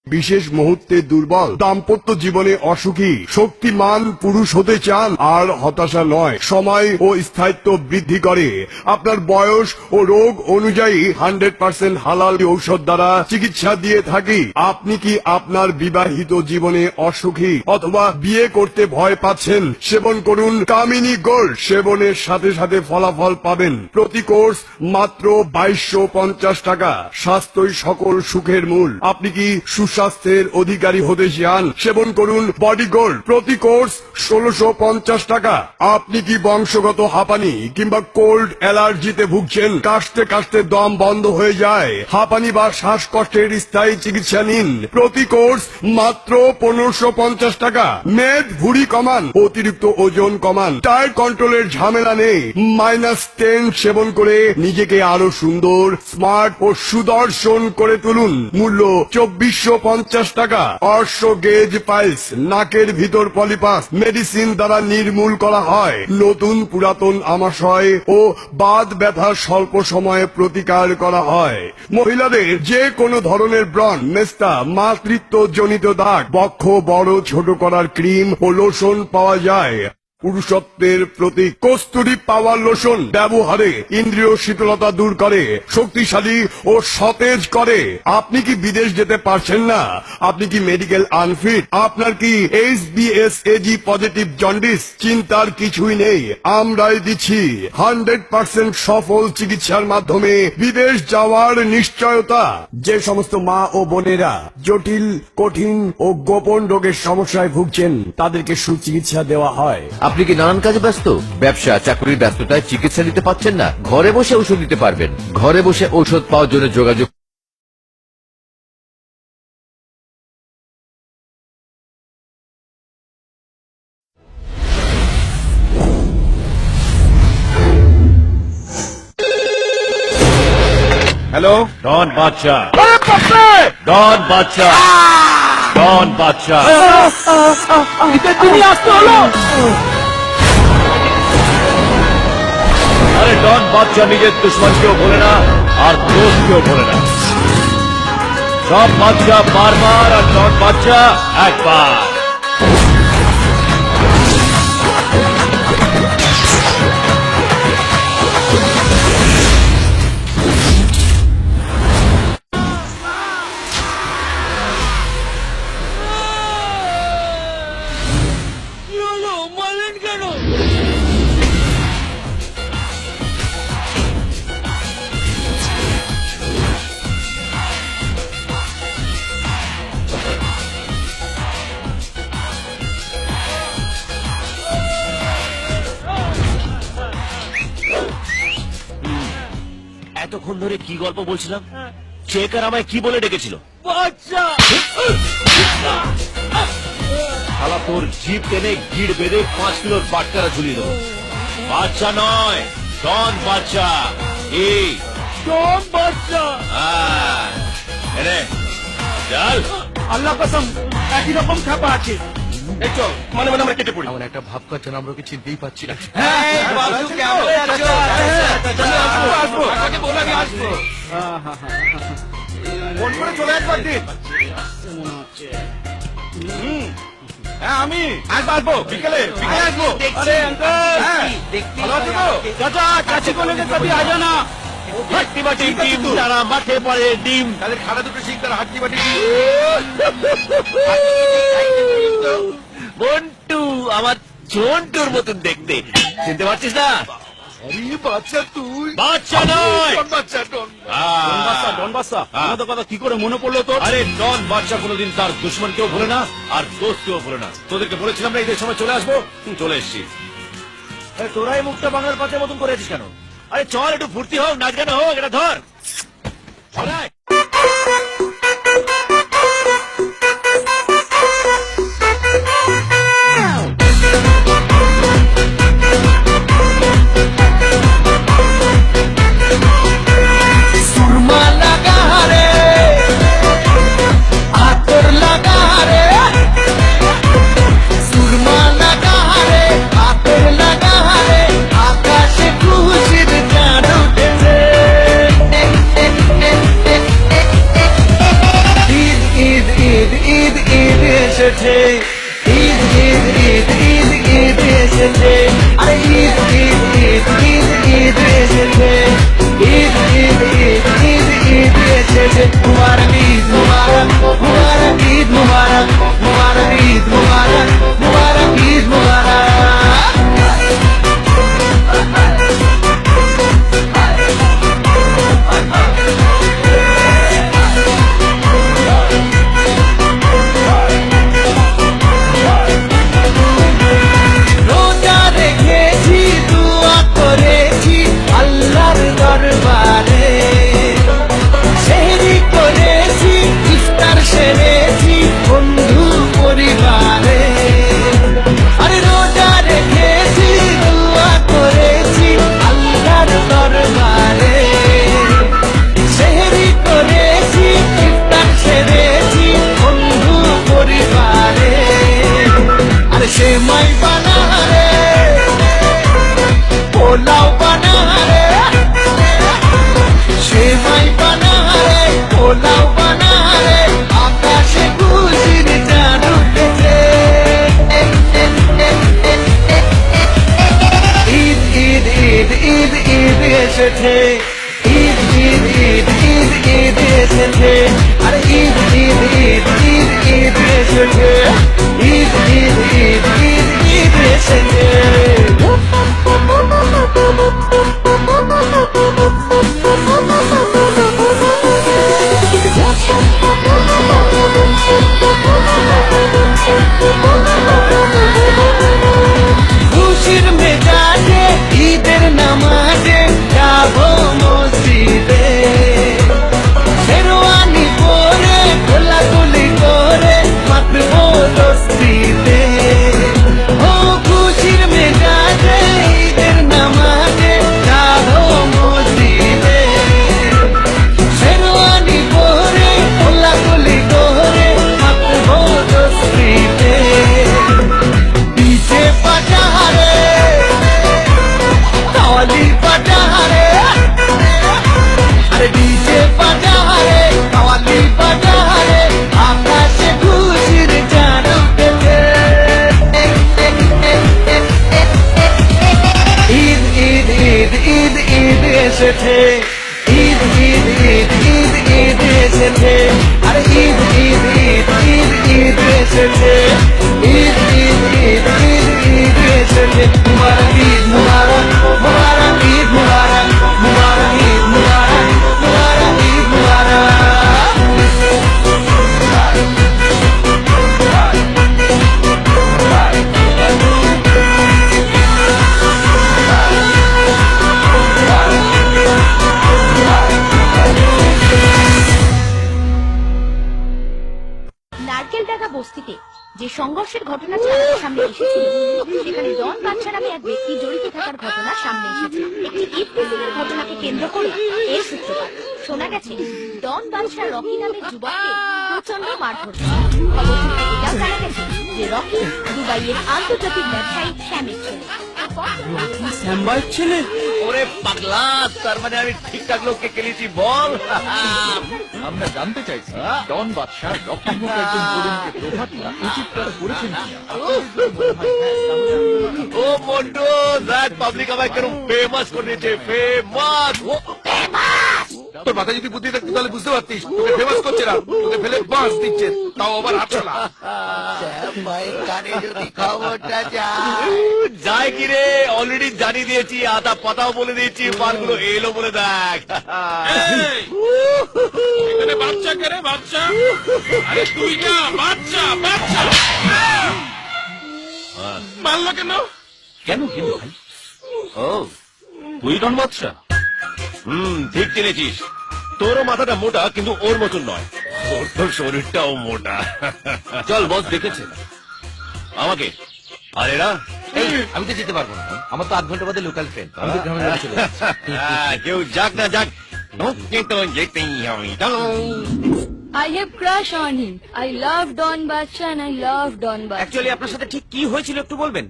বিশেষ মুহূর্তে দুর্বল, দাম্পত্য জীবনে অসুখী, শক্তিমান পুরুষ হতে চান আর হতাশা নয়, সময় ও স্থায়িত্ব বৃদ্ধি করে। আপনার বয়স ও রোগ অনুযায়ী 100% হালাল ঔষধ দ্বারা চিকিৎসা দিয়ে থাকি। আপনি কি আপনার বিবাহিত জীবনে অসুখী অথবা বিয়ে করতে ভয় পাচ্ছেন? সেবন করুন কামিনী গোল্ড। সেবনের সাথে সাথে ফলাফল পাবেন। প্রতি কোর্স মাত্র 2250 টাকা। স্বাস্থ্যই সকল সুখের মূল। আপনি কি সুস্বাস্থ্যের অধিকারী হতে চান? সেবন করুন বডি গোল্ড। প্রতি কোর্স 1650 টাকা। আপনি কি বংশগত হাঁপানি কিংবা কোল্ড অ্যালার্জিতে ভুগছেন? কাশতে কাশতে দম বন্ধ হয়ে যায়? হাঁপানি বা শ্বাসকষ্টের স্থায়ী চিকিৎসা নিন। প্রতি কোর্স মাত্র 1550 টাকা। মেদ ভুঁড়ি কমান, অতিরিক্ত ওজন কমান, ডায়েট কন্ট্রোলের ঝামেলা নেই। -10 সেবন করে নিজেকে আরো সুন্দর, স্মার্ট ও সুদর্শন করে তুলুন। মূল্য 2450 টাকা। অর্শ গেজ পাইলস, নাকের ভিতর পলিপাস মেডিসিন দ্বারা নির্মূল করা হয়। নতুন পুরাতন আমাশয় ও বাত ব্যথা স্বল্প সময়ে প্রতিকার করা হয়। মহিলাদের যে কোনো ধরনের ব্রণ, মেস্তা, মাতৃত্ব জনিত দাগ, বক্ষ বড় ছোট করার ক্রিম ও লোশন পাওয়া যায়। পুরুষত্বের প্রতি কস্তুরী পাওয়ার লোশন ব্যবহারে ইন্দ্রিয় শীতলতা দূর করে, শক্তিশালী ও সতেজ করে। আপনি কি বিদেশ যেতে পারছেন না? আপনি কি মেডিকেল আনফিট? আপনার কি HbSAg পজিটিভ জন্ডিস? চিন্তার কিছুই নেই, আমরাই দিচ্ছি 100% সফল চিকিৎসার মাধ্যমে বিদেশ যাওয়ার নিশ্চয়তা। যে সমস্ত মা ও বোনেরা জটিল, কঠিন ও গোপন রোগের সমস্যায় ভুগছেন তাদেরকে সুচিকিৎসা দেওয়া হয়। আপনি কি নানান কাজে ব্যস্ত? ব্যবসা চাকরির ব্যস্ততায় চিকিৎসা নিতে পারছেন না? ঘরে বসে ঔষধ নিতে পারবেন। ঘরে বসে ঔষধ পাওয়ার জন্য যোগাযোগ। হ্যালো, ডন বাদশা। ডন বাদশা। ডন বাদশা। তুমি আসতে হলো। আরে ডন বাদশা নিজের দুশ্মনকেও বলে না আর দোষকেও বলে না। সব বাদশা বারবার আর ডন বাদশা একবার। এতক্ষণ ধরে কি গল্প বলছিলাম? চেক আর আমায় কি বলে ডেকেছিল? শালা তোর জিপ টেনে গিড় বেঁধে 5 কিলোর বাটকারা ঝুলিয়ে দেবো। বাচ্চা নয়, ডন বাচ্চা। এই ডন বাদশা। চল। আল্লাহ কসম একই রকম খাপা আছে। এই চল, মানে আমরা কেটে পড়ি। এমন একটা ভাব করছেন আমরা ওকে চিনতেই পারছি না। ফোন করে চলে আসবার দিন। হ্যাঁ, আমি আসবো বিকেলে আসবো। আরে আঙ্কেল, ভালো আছো তো? চাচা চাচি কোলে কभी आ जाना। হাট্টি বাটি ডিম তারা মাঠে পড়ে ডিম। তাদের খানা দুটো শিখ তারা হাট্টি বাটি ডিম। মন্টু, আমার জন্টুর মতন দেখতে। চিনতে পারছিস না? বাচ্চা তুই? বাচ্চা নয়, বাচ্চা ডন বাচ্চা। ডন বাদশা। আমাদের কথা কি করে মনে পড়লো তোর? আরে ডন বাচ্চা কোনোদিন তার দুশ্মনকেও ভুলে না আর দোস্তকেও ভুলে না। তোদেরকে বলেছিলাম না ঈদের সময় চলে আসবো, চলে এসছি। তোরাই মুখটা বাংলার পাতের মতন করেছিস কেন? আরে চল একটু ফুর্তি হোক, নাচ গান হোক, এটা ধর। আকাশে খুশির চাঁদ উঠেছে। এসেছে, ঈদ ঈদ ঈদ ঈদ ঈদ এসেছে, আরে ঈদ ঈদ ঈদ ঈদ ঈদ এসেছে, ঈদ ঈদ ঈদ ঈদ ঈদ এসেছে। মুবারক ঈদ মুবারক, মুবারক ঈদ মুবারক, মুবারক ঈদ মুবারক, মুবারক ঈদ মুবারক। রোজা রেখেছি, দুয়া করেছি আল্লাহর দরবারে, সেহরি করেছি, ইফতার সেরেছি বন্ধু পরিবারে। আরে রোজা রেখেছি, দুয়া করেছি আল্লাহর দরবারে, সেহরি করেছি, ইফতার সেরেছি বন্ধু পরিবারে। আরে সেমাই বানা রে, পোলাও বানা রে, সেমাই বানা রে, পোলাও বানা রে, আকাশে খুশির চাঁদ উঠেছে। ঈদ ঈদ ঈদ ঈদ ঈদ এসেছে, ঈদ ঈদ ঈদ ঈদ ঈদ এসেছে, আরে ঈদ ঈদ ঈদ ঈদ ঈদ এসেছে, ঈদ ঈদ ঈদ ঈদ ঈদ এসেছে। খুশির মেজাজে ঈদের নামাজে যাবো মসজিদে, শেরওয়ানি পরে গোলাগুলি করে মাতবো দস্তিতে। ও খুশির মেজাজে ঈদের নামাজে যাবো মসজিদে, শেরওয়ানি পরে গোলাগুলি করে মাতবো দস্তিতে। ডিজে বাজারে, তালি বাজারে, আরে ডিজে বাজারে, তালি বাজারে, আকাশে খুশির চাঁদ উঠেছে। ঈদ ঈদ ঈদ ঈদ ঈদ এসেছে, ঈদ ঈদ ঈদ ঈদ ঈদ এসেছে, আরে ঈদ ঈদ ঈদ ঈদ ঈদ এসেছে, ঈদ ঈদ ঈদ ঈদ ঈদ এসেছে। মুবারক ঈদ মুবারক, মুবারক ঈদ মুবারক, মুবারক ঈদ মুবারক, মুবারক ঈদ মুবারক। নারকেলডাঙ্গা বস্তিতে যে সংঘর্ষের ঘটনাটি আমাদের সামনে এসেছিল, সেখানে ডন বাদশা নামে এক ব্যক্তি জড়িত থাকার ঘটনা সামনে এসেছে। একটি ঈদ মিছিলের ঘটনাকে কেন্দ্র করে এর সূত্রপাত। শোনা গেছে ডন বাদশা রকি নামের যুবককে প্রচন্ড মারধর করে। খবর সূত্রে এটাও জানা গেছে যে রকি দুবাইয়ের আন্তর্জাতিক ব্যবসায়ী শ্যামের ছেলে। শ্যামবাইয়ের ছেলে? ওরে পাগলা, তার মানে আমি ঠিকঠাক লোককে কেলিছি বল। আমরা জানতে চাইছি ডন বাদশাহ রকি মুখ একজন তরুণকে প্রভাতলা চিৎকার করেছেন কিনা। ও মন্টু, দেখ পাবলিক আমায় কেন ফেমাস করে দিয়েছে, ফেমাস। তোর মাথায় যদি বুদ্ধি থাকতো তাহলে বুঝতে পারতিস তোকে ফেমাস করছে না, তোকে ফেলে বাস দিচ্ছে, তাও আবার আটশোলা। মায়ের কানে যদি খবরটা যায়। যায় কি রে, অলরেডি জানিয়ে দিয়েছি, আতা পাতাও বলে দিয়েছি, মালগুলো এলো বলে দেখ। এখানে বাচ্চা কে রে, বাচ্চা? আরে তুই না, বাচ্চা বাচ্চা। মারলো কেন? কেন কেন ভাই? ও তুই ডন বাদশা? ঠিক চিনেছিস। তোরও মাথাটা মোটা, কিন্তু ওর মতন নয়, ওর তো শরীরটাও মোটা। চল বস দেখেছে আমাকে। আর এরা আমি তো যেতে পারবো না, আমার তো 8 ঘন্টা বাদে লোকাল ট্রেন, আমি তো গ্রামের বাড়ি চলে যাচ্ছি। কেউ যাক না যাক, ওকে তো যেতেই হবে। চলো। I have crush on him. I love Don Bacha and I love Don Bacha. Actually আপনার সাথে ঠিক কি হয়েছিল একটু বলবেন?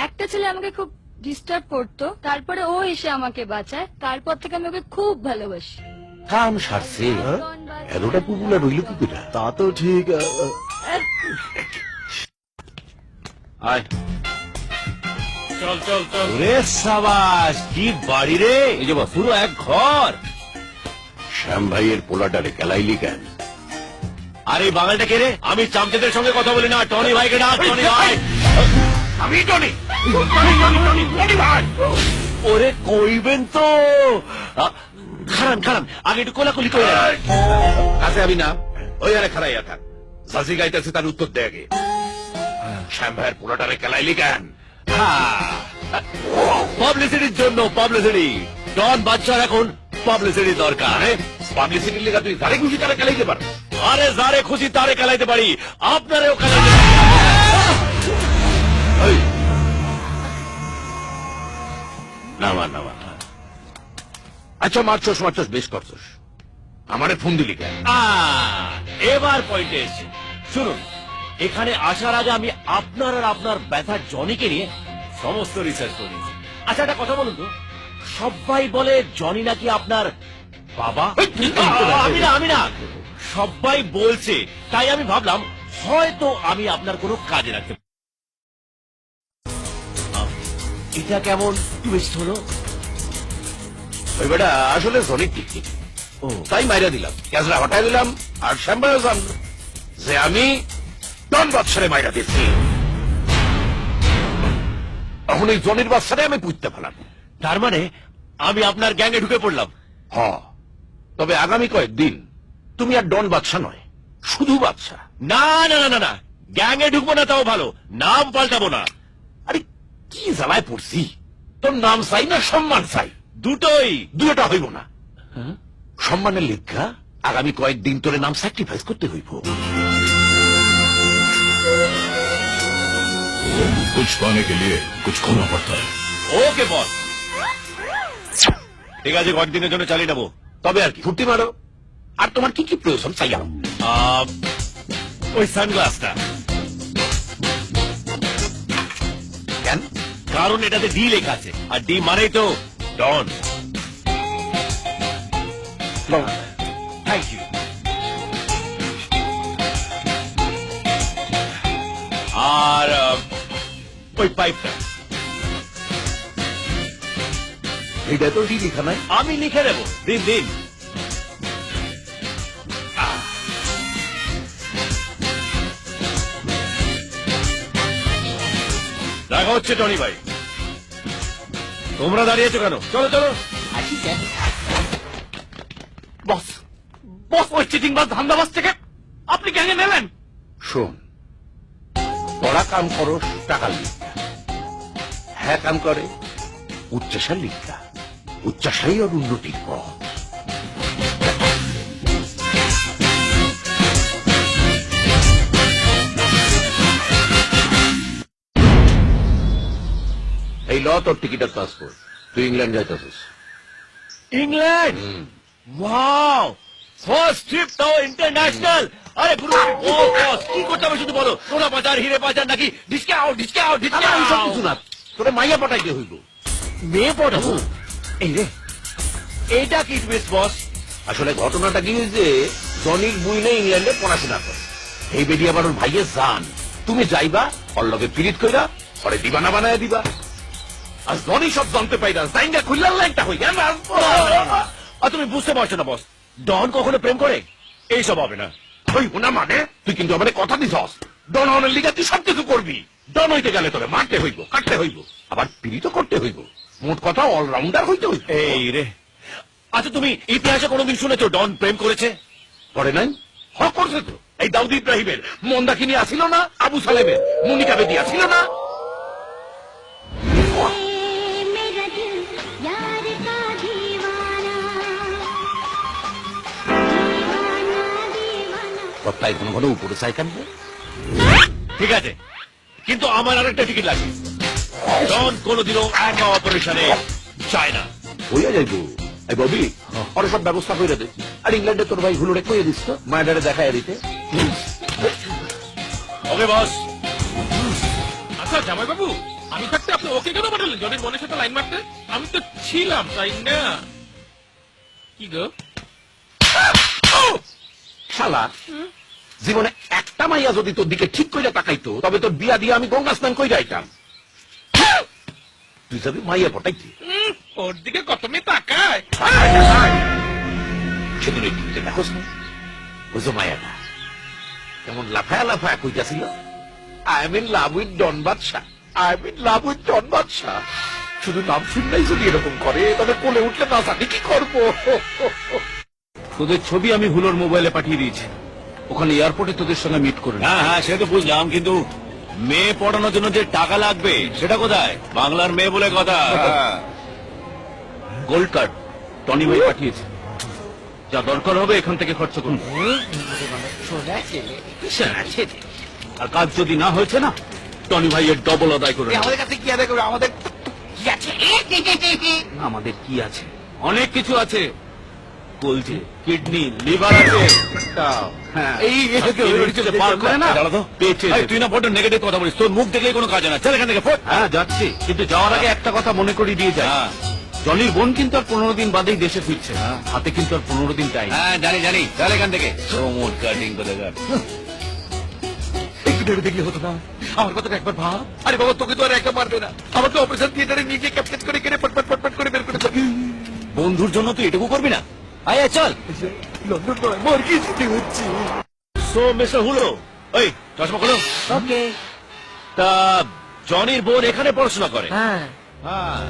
একটা ছেলে আমাকে খুব ডিস্টার্ব করতো, তারপরে ও এসে আমাকে বাঁচায়, তারপর থেকে আমি ওকে খুব ভালোবাসি। কাম সারছে Don Bacha. এতটা পুপুলার রইল কি করে? তা তো ঠিক। আয় চল চল চল রে সাবাস কি বাড়ি রে এই যে পুরো এক ঘর শ্যাম ভাইয়ের পোলাটারে কেলাইলি কেন? আরে বাঙালিটা কে রে আমি চামচেদের সঙ্গে কথা বলি না টনি ভাইকে ডাক টনি ভাই আমি টনি ভাই। ওরে কইবেন তো খারান খারান আগে একটু কোলাকুলি করে কাছে আমি না ওই আরে খারাইয়া থাক। জাজি গাইতেছে তার উত্তর দে আগে। শ্যাম ভাইয়ের পোলাটারে কেলাইলি কেন? পাবলিসিটির জন্য পাবলিসিটি ডন বাদশার এখন পাবলিসিটি দরকার আরে পাবলিসিটির লেগা তুই যারে খুশি তারে কেলাইতে পার। আরে যারে খুশি তারে খেলাইতে পারি আপনারেও খেলাইতে এই, নামা নামা। আচ্ছা মারছস মারছস বেশ করছস, আমারে ফোন দিলি কেন? এবার পয়েন্টে এসছে শুনুন এখানে আসার আগে আমি আপনার আর আপনার ব্যথা জনিকে নিয়ে সমস্ত রিসার্চ করি। আচ্ছা একটা কথা বলুন তো সবাই বলে জনি নাকি আপনার বাবা? আমি না সবাই বলছে তাই আমি ভাবলাম হয়তো আমি আপনার কোনো কাজে রাখতে পারি। এটা কেমন টুইস্ট হলো? ওই বেটা আসলে জনি ঠিক ঠিক ও তাই মাইরা দিলাম, ক্যাজরা হটাই দিলাম। আর শ্যাম ভাইও জানলো যে আমি ডন বাদশারে মাইরা দিচ্ছি। এখন এই জনির বাচ্চারে আমি পুঁততে ফেলাম। তার মানে আমি আপনার গ্যাংয়ে ঢুকে পড়লাম। হ, তবে আগামী কয়েকদিন তুমি আর ডন বাদশা নয়, শুধু বাদশা। না না না না না গ্যাংয়ে ঢুকবো না তাও ভালো, নাম পাল্টাবো না। আরে কি জ্বালায় পড়ছি, তোর নাম চাই না সম্মান চাই? দুটোই। দুটা হইব না। সম্মানের লেখা আগামী কয়েকদিন তোর নাম স্যাক্রিফাইস করতে হইব। कुछ पाने के लिए कुछ खोना पड़ता है। ওকে বস ঠিক আছে কয়েকদিনের জন্য চালিয়ে নেবো। তবে আর কি ফুর্তি মারো। আর তোমার কি কি প্রয়োজন চাইয়া? ওই সানগ্লাসটা, কেন? কারণ এটাতে ডি লেখা আছে আর ডি মানেই তো ডন। Thank you. আর ওই পাইপটা এইটা তো ডি লেখা নাই। আমি লিখে দেবো, দিন দিন। দেখা হচ্ছে টনি ভাই। তোমরা দাঁড়িয়েছো কেন? চলো চলো। বস বস ওই চিটিংবাজ ধান্দাবাজ থেকে আপনি গ্যাংয়ে নেবেন? শোন, তোরা কাম করো টাকার লিখা, হ্যাঁ কাম করে উচ্চাসার লিখা। উচ্চাসাই ওর উন্নতির পথ। এই ল তোর টিকিট আর পাসপোর্ট, তুই ইংল্যান্ড যাইতেছিস। ইংল্যান্ড? ওয়াও, ফার্স্ট ট্রিপ তাও ইন্টারন্যাশনাল। আরে গুরু ও বস কি করতে হবে শুধু বলো। সোনা বাজার হিরে বাজার নাকি ডিসকাউন্ট ডিসকাউন্ট এইসব কিছু না, তোরে মাইয়া পাঠাইতে হইব। মেয়ে পড়াবো? এই রে এইটা কি টুইস্ট বস? আসলে ঘটনাটা কি হয়েছে, জনির বুইনে ইংল্যান্ডে পড়াশোনা করে। এই বেডি আবার ওর ভাইয়ের জান। তুমি যাইবা ওর লগে পিরিত কইরা পরে দিবানা বানায় দিবা। আর জনি সব জানতে পাইরা জাইঙ্গা খুললার লাইনটা হই গেল। আর তুমি বুঝতে পারছো না বস, ডন কখনো প্রেম করে? এইসব হবে না। হইব না মানে? তুই কিন্তু আমাদের কথা দিছস, ডন হনের লিগা তুই সব কিছু করবি। ডন হইতে গেলে তোরে মারতে হইব, কাটতে হইব, আবার পিরিত করতে হইব। মোট কথা অলরাউন্ডার হইতে হইব। এই রে, আচ্ছা তুমি ইতিহাসে কোনোদিন শুনেছো ডন প্রেম করেছে? করে নাই? হক করছে তো। এই দাউদ ইব্রাহিমের মন্দাকিনী আসিল না, আবু সালেমের মুনিকা বেদি আসিল না। मेरा दिल यार का दीवाना दीवाना সপ্তাহে কোনো কোনো উপরে চাই কানবে। ঠিক আছে, কিন্তু আমার আরেকটা টিকিট লাগবে। ডন কোনোদিনও একা অপারেশনে চায় না। হইয়া যাইব। এই ববি ওরা সব ব্যবস্থা করে দে। আর ইংল্যান্ডে তোর ভাই হুলুরে কইয়ে দিস তো, মায়ের দেখায় দিতে। ওকে বস। আচ্ছা জামাই বাবু, আমি থাকতে আপনি ওকে কেন পাঠালেন জনের মনের সাথে লাইন মারতে? আমি তো ছিলাম, তাই না? কি গো? শালা জীবনে একটা মাইয়া যদি তোর দিকে ঠিক কইরা তাকাইতো তবে তোর বিয়া দিয়ে আমি গঙ্গা স্নান কইরা আইতাম। তুই যাবি মাইয়া পটাইতি। ওর দিকে কত মেয়ে তাকায়। সেদিন ওই টিভিতে দেখোস না, ওই যে মায়াটা কেমন লাফায়া লাফায়া কইতাছিল, I am in love with Don Badshah, I am in love with Don Badshah. শুধু নাম শুনলেই যদি এরকম করে তবে কোলে উঠলে না জানি কি করবো। তোদের ছবি আমি হুলোর মোবাইলে পাঠিয়ে দিয়েছি, ওখানে এয়ারপোর্টে তোদের সঙ্গে মিট করে। হ্যাঁ হ্যাঁ, সে তো বুঝলাম, কিন্তু মেয়ে পড়ানোর জন্য যে টাকা লাগবে সেটা কোথায়? বাংলার মেয়ে বলে কথা। গোল্ড কার্ড টনি ভাই পাঠিয়েছে, যা দরকার হবে এখান থেকে খরচ করুন। আর কাজ যদি না হয়েছে না, টনি ভাইয়ের ডবল আদায় করে নেবে। আমাদের কাছে কি আদায় করবে? আমাদের কি আছে? আমাদের কি আছে? অনেক কিছু আছে, বলছে কিডনি, লিভার আছে। হ্যাঁ, এই পার করে না পেয়েছে। তুই না বড় নেগেটিভ কথা বলিস, তোর মুখ দেখলেই কোনো কাজ হয় না। চল এখান থেকে। হ্যাঁ যাচ্ছি, কিন্তু যাওয়ার আগে একটা কথা মনে করিয়ে দিয়ে যায়, জনির বোন কিন্তু আর 15 দিন বাদেই দেশে ফিরছে, হাতে কিন্তু আর 15 দিন টাইম। হ্যাঁ জানি জানি, চল এখান থেকে। প্রমোট কাটিং করে দেখলে হতো না? আমার কথাটা একবার ভাব। আরে বাবা, তোকে তো আর একা মারবে না, আমাকে অপারেশন থিয়েটারে নিজে ক্যাপচার করে কেড়ে পটপট করে বের করে দেবে। বন্ধুর জন্য তুই এটুকু করবি না? আয় চল। লন্ডন নয়, মর কি হচ্ছে। সো মিস্টার হুলো, ওই চশমা খোলো। ওকে। তা জনির বোন এখানে পড়াশোনা করে? হ্যাঁ। হ্যাঁ।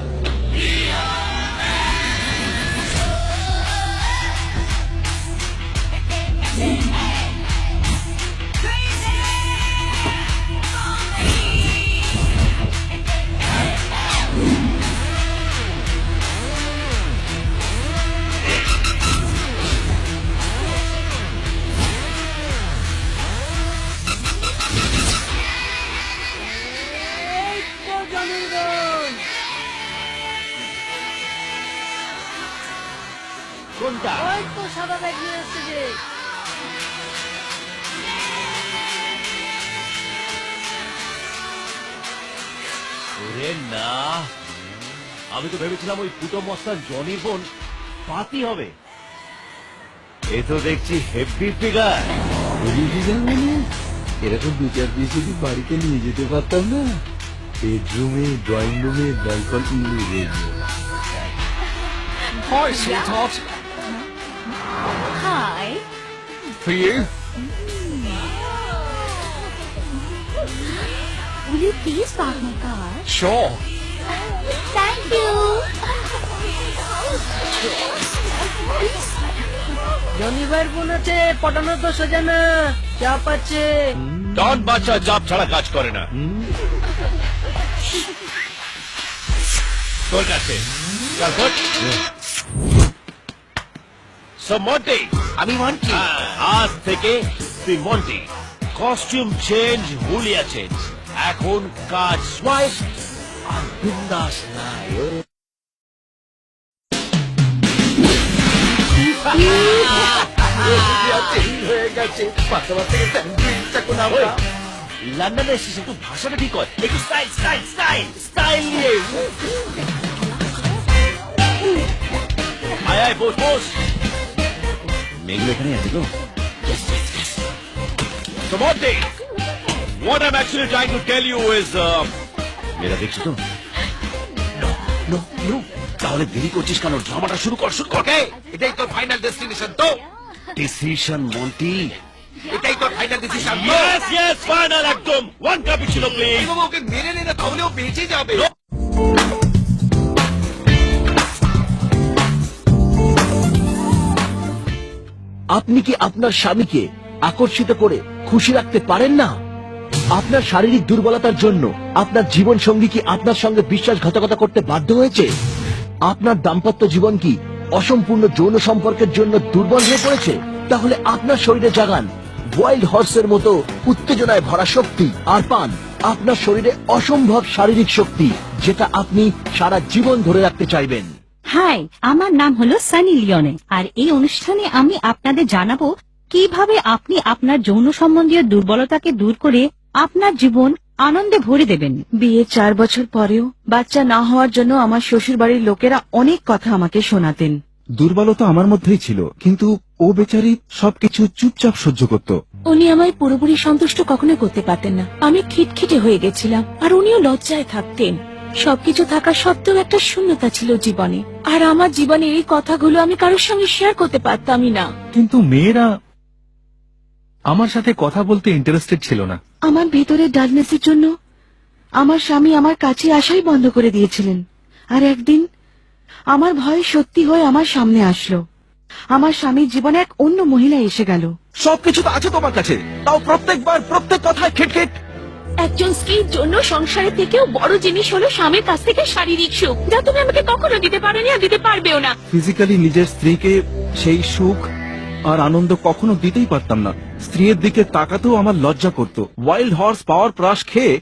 কোনটা? ওই তো সাদা ব্যাগ নিয়ে এসছে যে। ওরে না, আমি তো ভেবেছিলাম ওই পুটো মস্তান জনির বোন পাতি হবে। এ তো দেখছি হেভি ফিগার। এরকম 2-4 পিস যদি বাড়িতে নিয়ে যেতে পারতাম না, বেডরুমে, ড্রয়িং রুমে, balcony. Hi, sweetheart. Hi. For you? Will you please park my car? Sure. Thank you. জনিবার বোন আছে, পটানো তো সোজা না, চাপ আছে। ডন বাচ্চা চাপ ছাড়া কাজ করে না। তোর কাছে মন্টি, আমি মন্টি। আজ থেকে তুই মন্টি। কস্টিউম চেঞ্জ, হুলিয়া চেঞ্জ। এখন কাজ সোয়াইপ আর বিন্দাস নাই। হয়ে গেছে, পাশাপাশি থেকে স্যান্ডউইচটা কোন আমরা লন্ডনে এসেছিস, একটু ভাষাটা ঠিক হয়, একটু স্টাইল স্টাইল স্টাইল স্টাইল নিয়ে। আয় আয়, বস বস। মেঘলো এখানে আছে তো? So Monty, what I'm actually trying to tell you is, মেয়েরা দেখছো তো? No, no. তাহলে দেরি করছিস কেন? ড্রামাটা শুরু কর, শুরু কর। এটাই তোর ফাইনাল ডেস্টিনেশন তো? ডিসিশন মন্টি। এটাই তোর ফাইনাল ডিসিশন তো? Yes, yes, final একদম। One cappuccino, please. বাবা, ওকে মেরে নে না, তাহলে ও বেঁচে যাবে। আপনি কি আপনার স্বামীকে আকর্ষিত করে খুশি রাখতে পারেন না? আপনার শারীরিক দুর্বলতার জন্য আপনার জীবন সঙ্গী কি আপনার সঙ্গে বিশ্বাসঘাতকতা করতে বাধ্য হয়েছে? আপনার দাম্পত্য জীবন কি অসম্পূর্ণ যৌন সম্পর্কের জন্য দুর্বল হয়ে পড়েছে? তাহলে আপনার শরীরে জাগান ওয়াইল্ড হর্সের মতো উত্তেজনায় ভরা শক্তি, আর পান আপনার শরীরে অসম্ভব শারীরিক শক্তি, যেটা আপনি সারা জীবন ধরে রাখতে চাইবেন। হাই, আমার নাম হলো সানি লিওনে, আর এই অনুষ্ঠানে আমি আপনাদের জানাবো কিভাবে আপনি আপনার যৌন সম্বন্ধীয় দুর্বলতাকে দূর করে আপনার জীবন আনন্দে ভরে দেবেন। বিয়ে 4 বছর পরেও বাচ্চা না হওয়ার জন্য আমার শ্বশুর বাড়ির লোকেরা অনেক কথা আমাকে শোনাতেন। দুর্বলতা আমার মধ্যেই ছিল, কিন্তু ও বেচারি সবকিছু চুপচাপ সহ্য করত। উনি আমায় পুরোপুরি সন্তুষ্ট কখনো করতে পারতেন না। আমি খিটখিটে হয়ে গেছিলাম, আর উনিও লজ্জায় থাকতেন। সবকিছু থাকা সত্ত্বেও একটা শূন্যতা ছিল জীবনে, আর আমার জীবনে এই কথাগুলো আমি কারোর সঙ্গে শেয়ার করতে পারতামই না। কিন্তু মেয়েরা আমার সাথে কথা বলতে ইন্টারেস্টেড ছিল না। আমার ভেতরে ডার্কনেসের জন্য আমার স্বামী আমার কাছে আসাই বন্ধ করে দিয়েছিলেন। আর একদিন আমার ভয় সত্যি হয়ে আমার সামনে আসলো। আমার স্বামীর জীবনে এক অন্য মহিলা এসে গেল। সবকিছু তো আছে তোমার কাছে, তাও প্রত্যেকবার প্রত্যেক কথায় খিটখিট। একজন স্ত্রীর জন্য সংসারের থেকেও বড় জিনিস হলো স্বামীর কাছ থেকে শারীরিক সুখ, যা তুমি আমাকে কখনো দিতে পারোনি আর দিতে পারবেও না। ফিজিক্যালি নিজের স্ত্রীকে সেই সুখ আর আনন্দ কখনো দিতেই পারতাম না। স্ত্রীর দিকে তাকাতেও আমার লজ্জা করত। ওয়াইল্ড হর্স পাওয়ার প্রাশ খেয়ে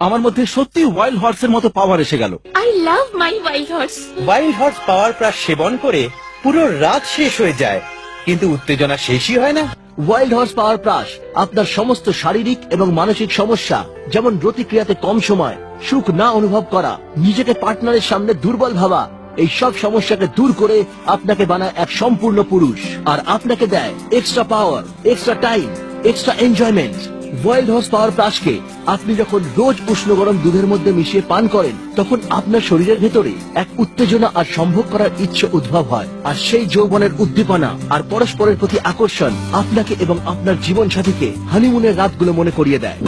আমার মধ্যে সত্যি ওয়াইল্ড হর্সের মতো পাওয়ার এসে গেল। I love my wild horse. Wild horse power প্রাশ সেবন করে পুরো রাত শেষ হয়ে যায়, কিন্তু উত্তেজনা শেষই হয় না। ওয়াইল্ড হর্স পাওয়ার প্লাস আপনার সমস্ত শারীরিক এবং মানসিক সমস্যা, যেমন প্রতিক্রিয়াতে কম সময়, সুখ না অনুভব করা, নিজেকে পার্টনারের সামনে দুর্বল ভাবা, এই সব সমস্যাকে দূর করে আপনাকে বানায় এক সম্পূর্ণ পুরুষ, আর আপনাকে দেয় extra power, extra time, extra enjoyment. Wild horse power প্লাসকে আপনি যখন রোজ উষ্ণ গরম দুধের মধ্যে মিশিয়ে পান করেন, তখন আপনার শরীরের ভেতরে এক উত্তেজনা আর সম্ভোগ করার ইচ্ছে উদ্ভব হয়, আর সেই যৌবনের উদ্দীপনা আর পরস্পরের প্রতি আকর্ষণ আপনাকে এবং আপনার জীবন সাথীকে হানিমুনের রাতগুলো মনে করিয়ে দেয়।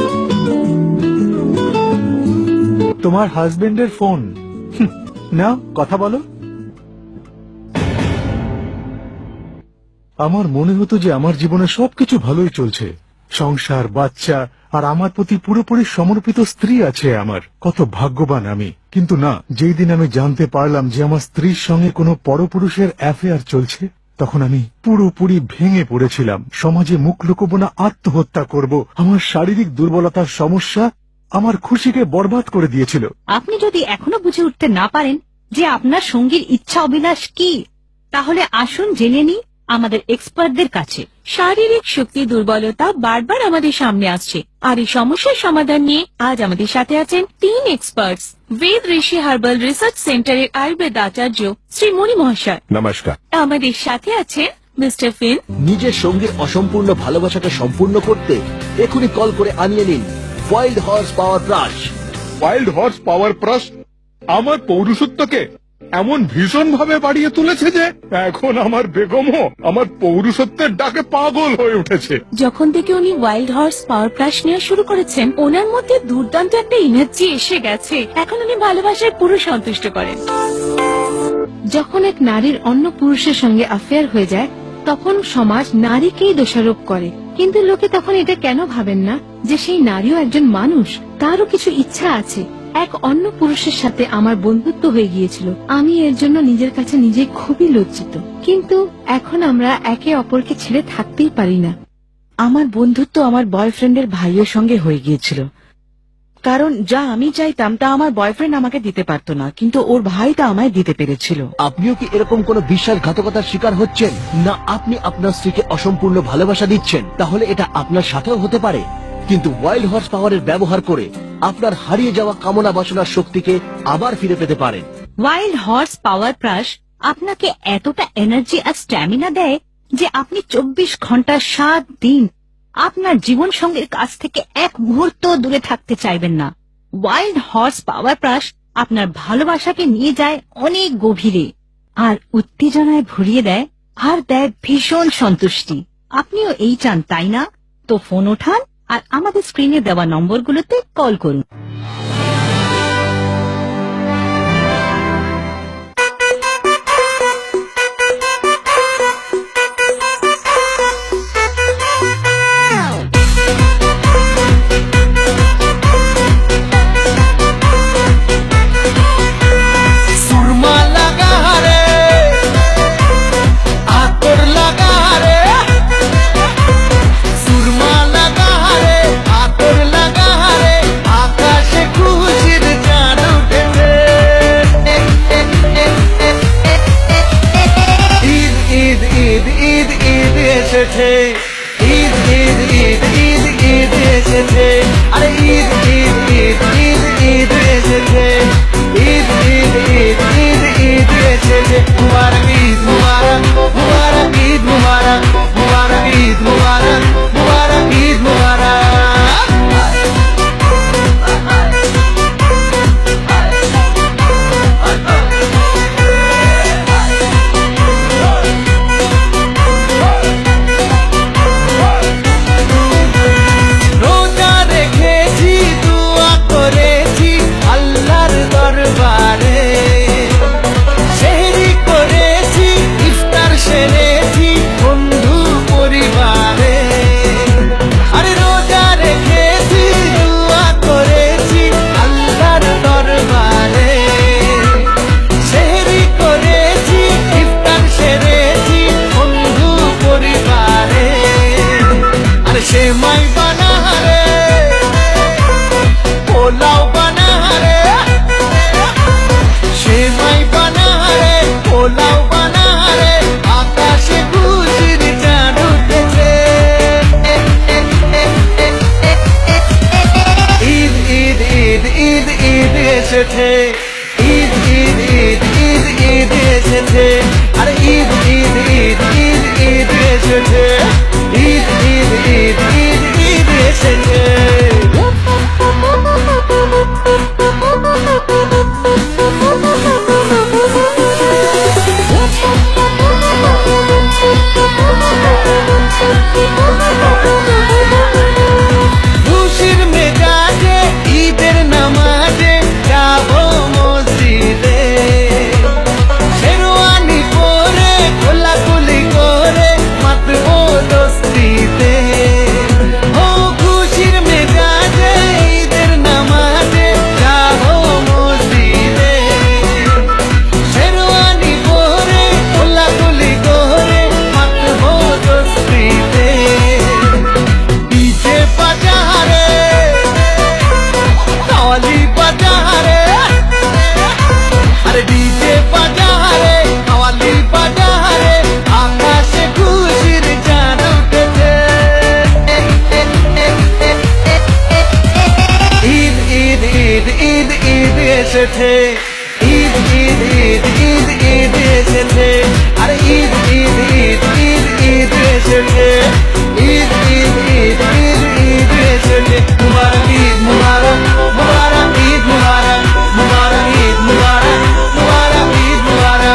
তোমার হাজবেন্ডের ফোন, নাও কথা বলো। আমার মনে হতো যে আমার জীবনে সবকিছু ভালোই চলছে, সংসার, বাচ্চা, আর আমার প্রতি পুরোপুরি সমর্পিত স্ত্রী আছে আমার। কত ভাগ্যবান আমি। কিন্তু না, যেই দিন আমি জানতে পারলাম যে আমার স্ত্রীর সঙ্গে কোনো পরপুরুষের অ্যাফেয়ার চলছে, তখন আমি পুরোপুরি ভেঙে পড়েছিলাম। সমাজে মুখ লুকোবো না, আত্মহত্যা করব। আমার শারীরিক দুর্বলতার সমস্যা আমার খুশিকে বরবাদ করে দিয়েছিল। আপনি যদি এখনো বুঝে উঠতে না পারেন যে আপনার সঙ্গীর ইচ্ছা অভিলাষ কি, তাহলে আসুন জেনে নিই আমাদের এক্সপার্টদের কাছে। শারীরিক শক্তি দুর্বলতা বারবার আমাদের সামনে আসছে, আর এই সমস্যার সমাধান নিয়ে আজ আমাদের সাথে আছেন 3 এক্সপার্টস। বেদ ঋষি হার্বাল রিসার্চ সেন্টারের আয়ুর্বেদ আচার্য শ্রী মণি মহাশয় নমস্কার। আমাদের সাথে আছেন মিস্টার ফিন। নিজের সঙ্গীর অসম্পূর্ণ ভালোবাসাকে সম্পূর্ণ করতে এখনই কল করে আনিয়ে নিন wild horse power plus. Wild horse power plus আমার পৌরুষত্বকে এমন ভীষণ ভাবে বাড়িয়ে তুলেছে যে এখন আমার বেগমও আমার পৌরুষত্বের ডাকে পাগল হয়ে উঠেছে। যখন থেকে উনি ওয়াইল্ড হর্স পাওয়ার প্লাস নেওয়া শুরু করেছেন, ওনার মধ্যে দুর্দান্ত একটা এনার্জি এসে গেছে। এখন উনি ভালোবাসায় পুরো সন্তুষ্ট করেন। যখন এক নারীর অন্য পুরুষের সঙ্গে অ্যাফেয়ার হয়ে যায়, তখন সমাজ নারীকেই দোষারোপ করে। কিন্তু লোকে তখন এটা কেন ভাবেন না যে সেই নারীও একজন মানুষ, তারও কিছু ইচ্ছা আছে। এক অন্য পুরুষের সাথে আমার বন্ধুত্ব হয়ে গিয়েছিল। আমি এর জন্য নিজের কাছে নিজে খুবই লজ্জিত, কিন্তু এখন আমরা একে অপরকে ছেড়ে থাকতেই পারি না। আমার বন্ধুত্ব আমার বয়ফ্রেন্ডের ভাইয়ের সঙ্গে হয়ে গিয়েছিল, কারণ যা আমি চাইতাম তা আমার বয়ফ্রেন্ড আমাকে দিতে পারত না, কিন্তু ওর ভাই তা আমায় দিতে পেরেছিল। আপনিও কি এরকম কোন বিশ্বাসঘাতকতার শিকার হচ্ছেন না? আপনি আপনার স্ত্রীকে অসম্পূর্ণ ভালোবাসা দিচ্ছেন, তাহলে এটা আপনার সাথেও হতে পারে। কিন্তু ওয়াইল্ড হর্স পাওয়ারের ব্যবহার করে আপনার হারিয়ে যাওয়া কামনা বাসনার শক্তিকে আবার ফিরে পেতে পারেন। ওয়াইল্ড হর্স পাওয়ার প্লাস আপনাকে এতটা এনার্জি আর স্ট্যামিনা দেয় যে আপনি 24 ঘন্টা 7 দিন আপনার জীবন সঙ্গীর কাছ থেকে এক মুহূর্ত দূরে থাকতে চাইবেন না। ওয়াইল্ড হর্স পাওয়ার প্লাস আপনার ভালোবাসাকে নিয়ে যায় অনেক গভীরে, আর উত্তেজনায় ভরিয়ে দেয়, আর দেয় ভীষণ সন্তুষ্টি। আপনিও এই চান, তাই না? তো ফোন ওঠান আর আমাদের স্ক্রিনে দেওয়া নম্বরগুলোতে কল করুন। सुरमा लगा रे, आतर लगा रे, सुरमा लगा रे, आतर लगा रे, आकाशे खुशिर चाँद उठे रे। ईद ईद ईद ईद ईद এসেছে, ঈদ ঈদ ঈদ ঈদ ঈদ এসেছে, আরে ঈদ ঈদ ঈদ ঈদ ঈদ এসেছে, ঈদ ঈদ ঈদ ঈদ ঈদ এসেছে। মুবারক ঈদ মুবারক, মুবারক ঈদ মুবারক, মুবারক ঈদ মুবারক, মুবারক সেমাই বানা রে পোলাও বানা রে সেমাই বানা রে পোলাও বানা রে আকাশে খুশির চাঁদ উঠেছে ঈদ ঈদ ঈদ ঈদ ঈদ এসেছে ঈদ ঈদ ঈদ ঈদ ঈদ এসেছে আরে ঈদ ঈদ ঈদ ঈদ ঈদ এসেছে ঈদ ঈদ ঈদ ঈদ ঈদ এসেছে খুশির মেজাজে ঈদের নামাজে যাবো মসজিদে শেরওয়ানি পরে কোলাকুলি করে মাতবো দোস্তিতে ও খুশির মেজাজে ঈদের নামাজে যাবো মসজিদে শেরওয়ানি পরে কোলাকুলি করে মাতবো দোস্তিতে ডিজে বাজারে কাওয়ালি বাজারে আরে ডিজে বাজারে কাওয়ালি বাজারে আকাশে খুশির চাঁদ উঠেছে ঈদ ঈদ ঈদ ঈদ ঈদ এসেছে ঈদ ঈদ ঈদ ঈদ ঈদ এসেছে আরে ঈদ ঈদ ঈদ ঈদ ঈদ এসেছে ঈদ ঈদ ঈদ ঈদ ঈদ এসেছে মুবারক ঈদ মুবারক মুবারক ঈদ মুবারক মুবারক ঈদ মুবারক মুবারক ঈদ মুবারক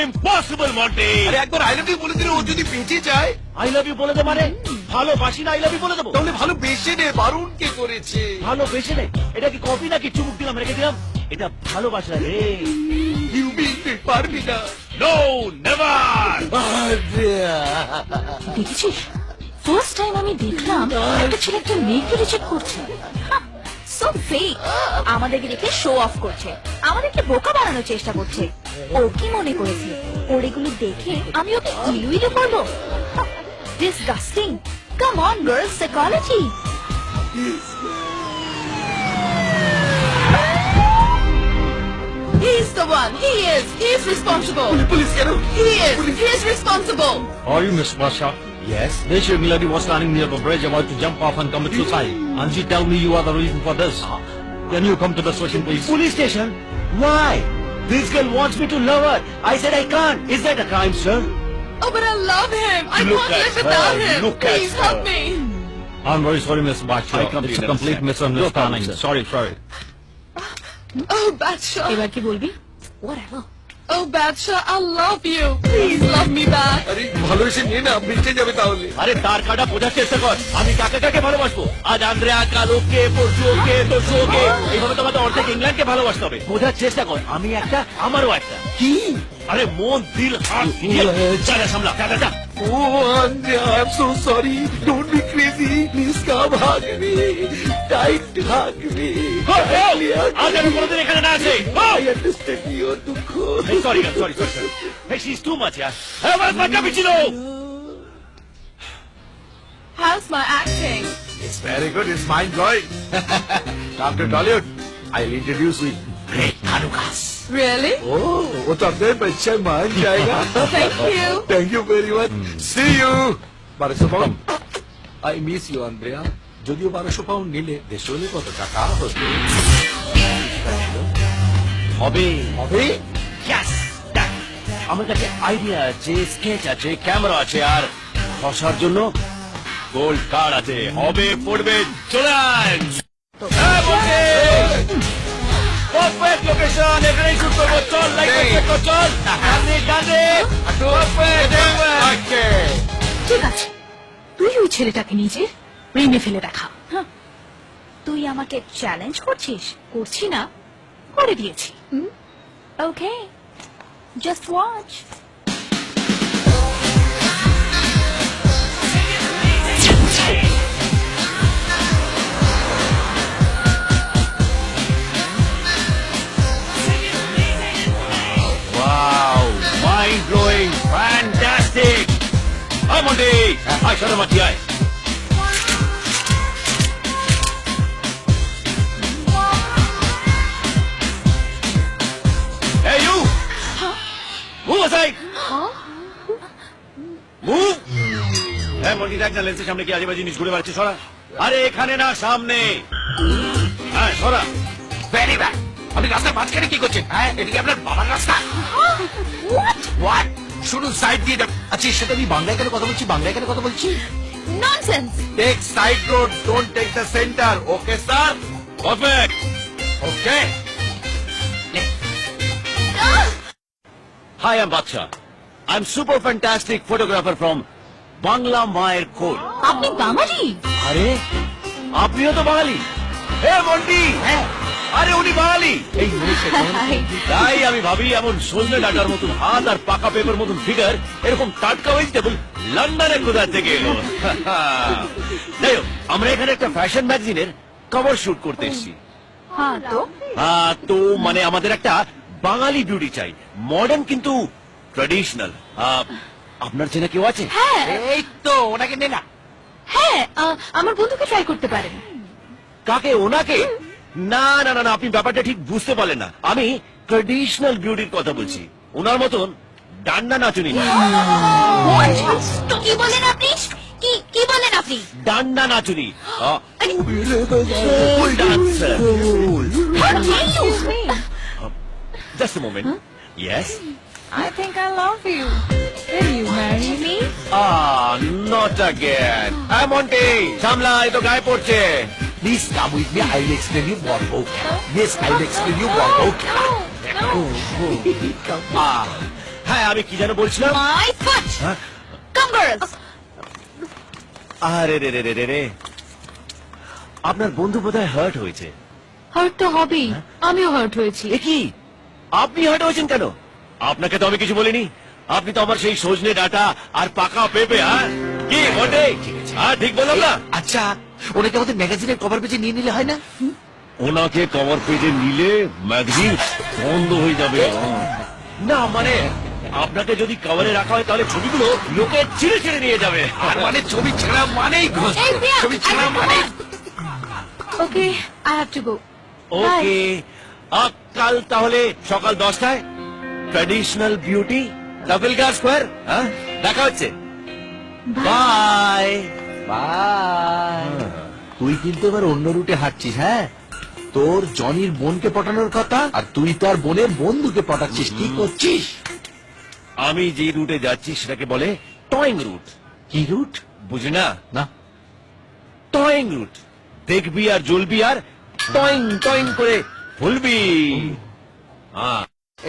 ইম্পসিবল মন্টি। আরে একবার আই লাভ ইউ বলে দিলে ও যদি বেঁচে যায়। আই লাভ ইউ বলে দে মানে ভালোবাসি না আই লাভ ইউ বলে দেবো? তাহলে ভালো বেসে নে, বারণ কে করেছে? ভালোবেসে নে। এটা কি কফি নাকি চুমুক দিলাম রেখে দিলাম? এটা ভালোবাসা রে। ইউ মিন তুই পারবি না? No never. দেখেছিস ফার্স্ট টাইম আমি দেখলাম একটা ছেলে একটা মেয়েকে রিজেক্ট করছে। So fake. আমাদেরকে দেখে শো অফ করছে, আমাদেরকে বোকা বানানোর চেষ্টা করছে। ও কি মনে করেছে ওর এগুলো দেখে আমি ওকে ইলু ইলু করবো? Disgusting. Come on girls, psychology. He's the one. He is responsible. Police কেন? He is responsible. Are you Miss Masha? Yes. Desha Milady was standing near the bridge about to jump off and commit suicide. And she tell me you are the reason for this. Can you come to the station, please? Police station? Why? This girl wants me to love her. I said I can't. Is that a crime, sir? Oh, but I love him. I Look can't at live without her. him. Look at Please help her. me. I'm very sorry, Miss Basha. I completely It's a complete understand. misunderstanding. No problem, sir. Sorry. Oh, Badshaw. এবার কি বলবি? Whatever. Oh, Badshaw, I love you. Please love me back. আরে ভালোবেসে নিয়ে না, বেঁচে যাবে তাহলে। আরে তার কাটা বোঝার চেষ্টা কর। আমি কাকে কাকে ভালোবাসবো? আজ আন্দ্রেয়া, কাল ওকে, পরশু ওকে, তরশু ওকে। এইভাবে তোমাদের অর্ধেক ইংল্যান্ডকে ভালোবাসতে হবে। বোঝার চেষ্টা কর। আমি একটা, আমারও একটা। কি? আরে মন, দিল, হাত, চালা সামলা। যা। Oh, Andrea, I'm so sorry. Don't be crazy. Please come hug me. Tight hug me. আজ আমি কোনোদিন এখানে না আসি। I understand your দুঃখ। Sorry. Hey, she's too much, yeah. Hey, where's my cappuccino? How's my acting? It's very good. It's mind blowing. Come to Tollywood. I'll introduce you. Great Tarukas. Really? Oh, वो तो अपने बच्चे मान जाएगा। Thank you. Thank you very much. See you. 1200 pound. I miss you, Andrea. যদিও 1200 pound নিলে দেশে হলে কত টাকা হতো? হবে। Yes. আমার কাছে আইডিয়া আছে, স্কেচ আছে, ক্যামেরা আছে, আর বসার জন্য গোল্ড কার্ড আছে। হবে, পড়বে, চলে আয়। পারফেক্ট লোকেশন, এখানেই শুট করবো। চল, লাইট চল। ডানে। ঠিক আছে, তুই ওই ছেলেটাকে নিজে প্রেমে ফেলে দেখা। তুই আমাকে চ্যালেঞ্জ করছিস? করছি না, করে দিয়েছি। ওকে, জাস্ট ওয়াচ। মন্টি আয় সাথে মাটি আয়। Hey you! Move aside! Move! হ্যাঁ মন্টি দেখ না লেন্সের সামনে কি আজেবাজে জিনিস ঘুরে বেড়াচ্ছে, সরা। আরে এখানে না, সামনে। হ্যাঁ সরা। Very bad. আপনি রাস্তার মাঝখানে কি করছেন? হ্যাঁ, এদিকে আপনার বাবার রাস্তা। হোয়াট? শুনুন, সাইড দিয়ে যান। আচ্ছা সেটা আমি বাংলায় কেন কথা বলছি, বাংলায় কেন কথা বলছি? Nonsense. Take side road, don't take the centre. Okay sir? Perfect. Okay. Hi, I'm Baksha. I'm super fantastic photographer from Bangla Mayer Code. আপনি বাঙালি? আরে আপনিও তো বাঙালি? হে মন্টি, আরে উনি বাঙালি। এই তাই আমি ভাবি এমন সজনে ডাটার মতন হাত আর পাকা পেপার মতন ফিগার, এরকম টাটকা ভেজিটেবল লন্ডনে কোথা থেকে এলো? যাই হোক, আমরা এখানে একটা ফ্যাশন ম্যাগাজিনের কভার শুট করতে এসেছি। হ্যাঁ তো তো মানে আমাদের একটা বাঙালি বিউটি চাই, মডার্ন কিন্তু ট্র্যাডিশনাল। আপনার চেনা কেউ আছে? হ্যাঁ এই তো, ওনাকে নে না। হ্যাঁ, আমার বন্ধুকে ট্রাই করতে পারেন। কাকে? ওনাকে? না না না না, আপনি ব্যাপারটা ঠিক বুঝতে পারলেন না। আমি ট্র্যাডিশনাল বিউটির কথা বলছি, ওনার মতন ডান্ডা নাচুনি না। কি বলেন আপনি? কি বলেন আপনি? ডান্ডা নাচুনি, full dancer. Just a moment. Yes, I think I love you. Will you marry me? Not again. হ্যাঁ মন্টি, সামলা, এই তো গায়ে পড়ছে। Please come with me, I will explain you what okay. Yes, I will explain you what okay. হ্যাঁ আমি কি যেন বলছিলাম? My foot. Come girls. আরে রে রে রে রে রে, আপনার বন্ধু বোধহয় হার্ট হয়েছে। হার্ট তো হবেই, আমিও হার্ট হয়েছি। এ কি, আপনি হার্ট হয়েছেন কেন? আপনাকে তো আমি কিছু বলিনি। আপনি তো আমার সেই সজনে ডাটা আর পাকা পেঁপে। হ্যাঁ কি বটে? হ্যাঁ ঠিক বললাম না? আচ্ছা ওনাকে আমাদের ম্যাগাজিনের কভার পেজে নিয়ে নিলে হয় না? ওনাকে কভার পেজে নিলে ম্যাগাজিন বন্ধ হয়ে যাবে। না মানে আপনাকে যদি কভারে রাখা হয় তাহলে ছবিগুলো লোকে ছিঁড়ে ছিঁড়ে নিয়ে যাবে। আর মানে ছবি ছাড়া মানেই ঘোষ। Hey, Priya, ছবি ছাড়া মানেই। Okay, I have to go. ওকে, কাল তাহলে সকাল 10টায় ট্র্যাডিশনাল বিউটি, ট্রাফেলগার স্কোয়ার। হ্যাঁ দেখা হচ্ছে। By bye. তুই কিন্তু এবার অন্য রুটে হাঁটছিস। হ্যাঁ, তোর জনির বোনকে পটানোর কথা, আর তুই তার বোনের বন্ধুকে পটাচ্ছিস। কি করছিস? আমি যে রুটে যাচ্ছি সেটাকে বলে টয়িং রুট। কি রুট? বুঝি না? না, টয়িং রুট। দেখবি আর জ্বলবি আর টয়িং টয়িং করে ভুলবি।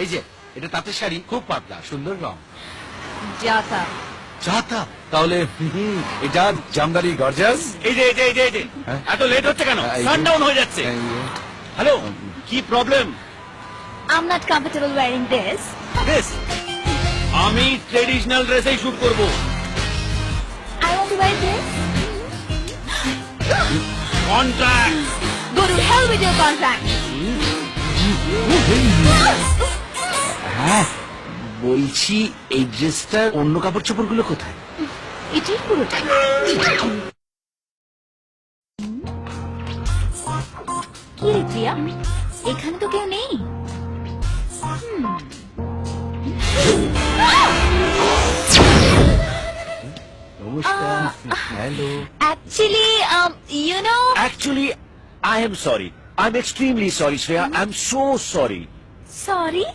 এই যে এটা তাঁতের শাড়ি, খুব পাতলা, সুন্দর রং। যাতা। চাতা, তাহলে এটা জামদানি গর্জাস। এই যে এই যে এই যে এই যে, এত লেট হচ্ছে কেন? এই যে। সানডাউন হয়ে যাচ্ছে। হ্যালো, কি problem? I'm not comfortable wearing this. This, আমি ট্রেডিশনাল ড্রেসেই শুট করব। I want to wear this. Contract. Go to hell with your contract. হ্যাঁ, বলছি এই ড্রেসটার অন্য কাপড় চোপড় গুলো কোথায়? এটাই পুরোটা। কি রে প্রিয়া, এখানে তো কেউ নেই। নমস্কার। Hello. Actually, you know. Actually, I am sorry. I'm extremely sorry, Shreya. I'm so sorry. Sorry?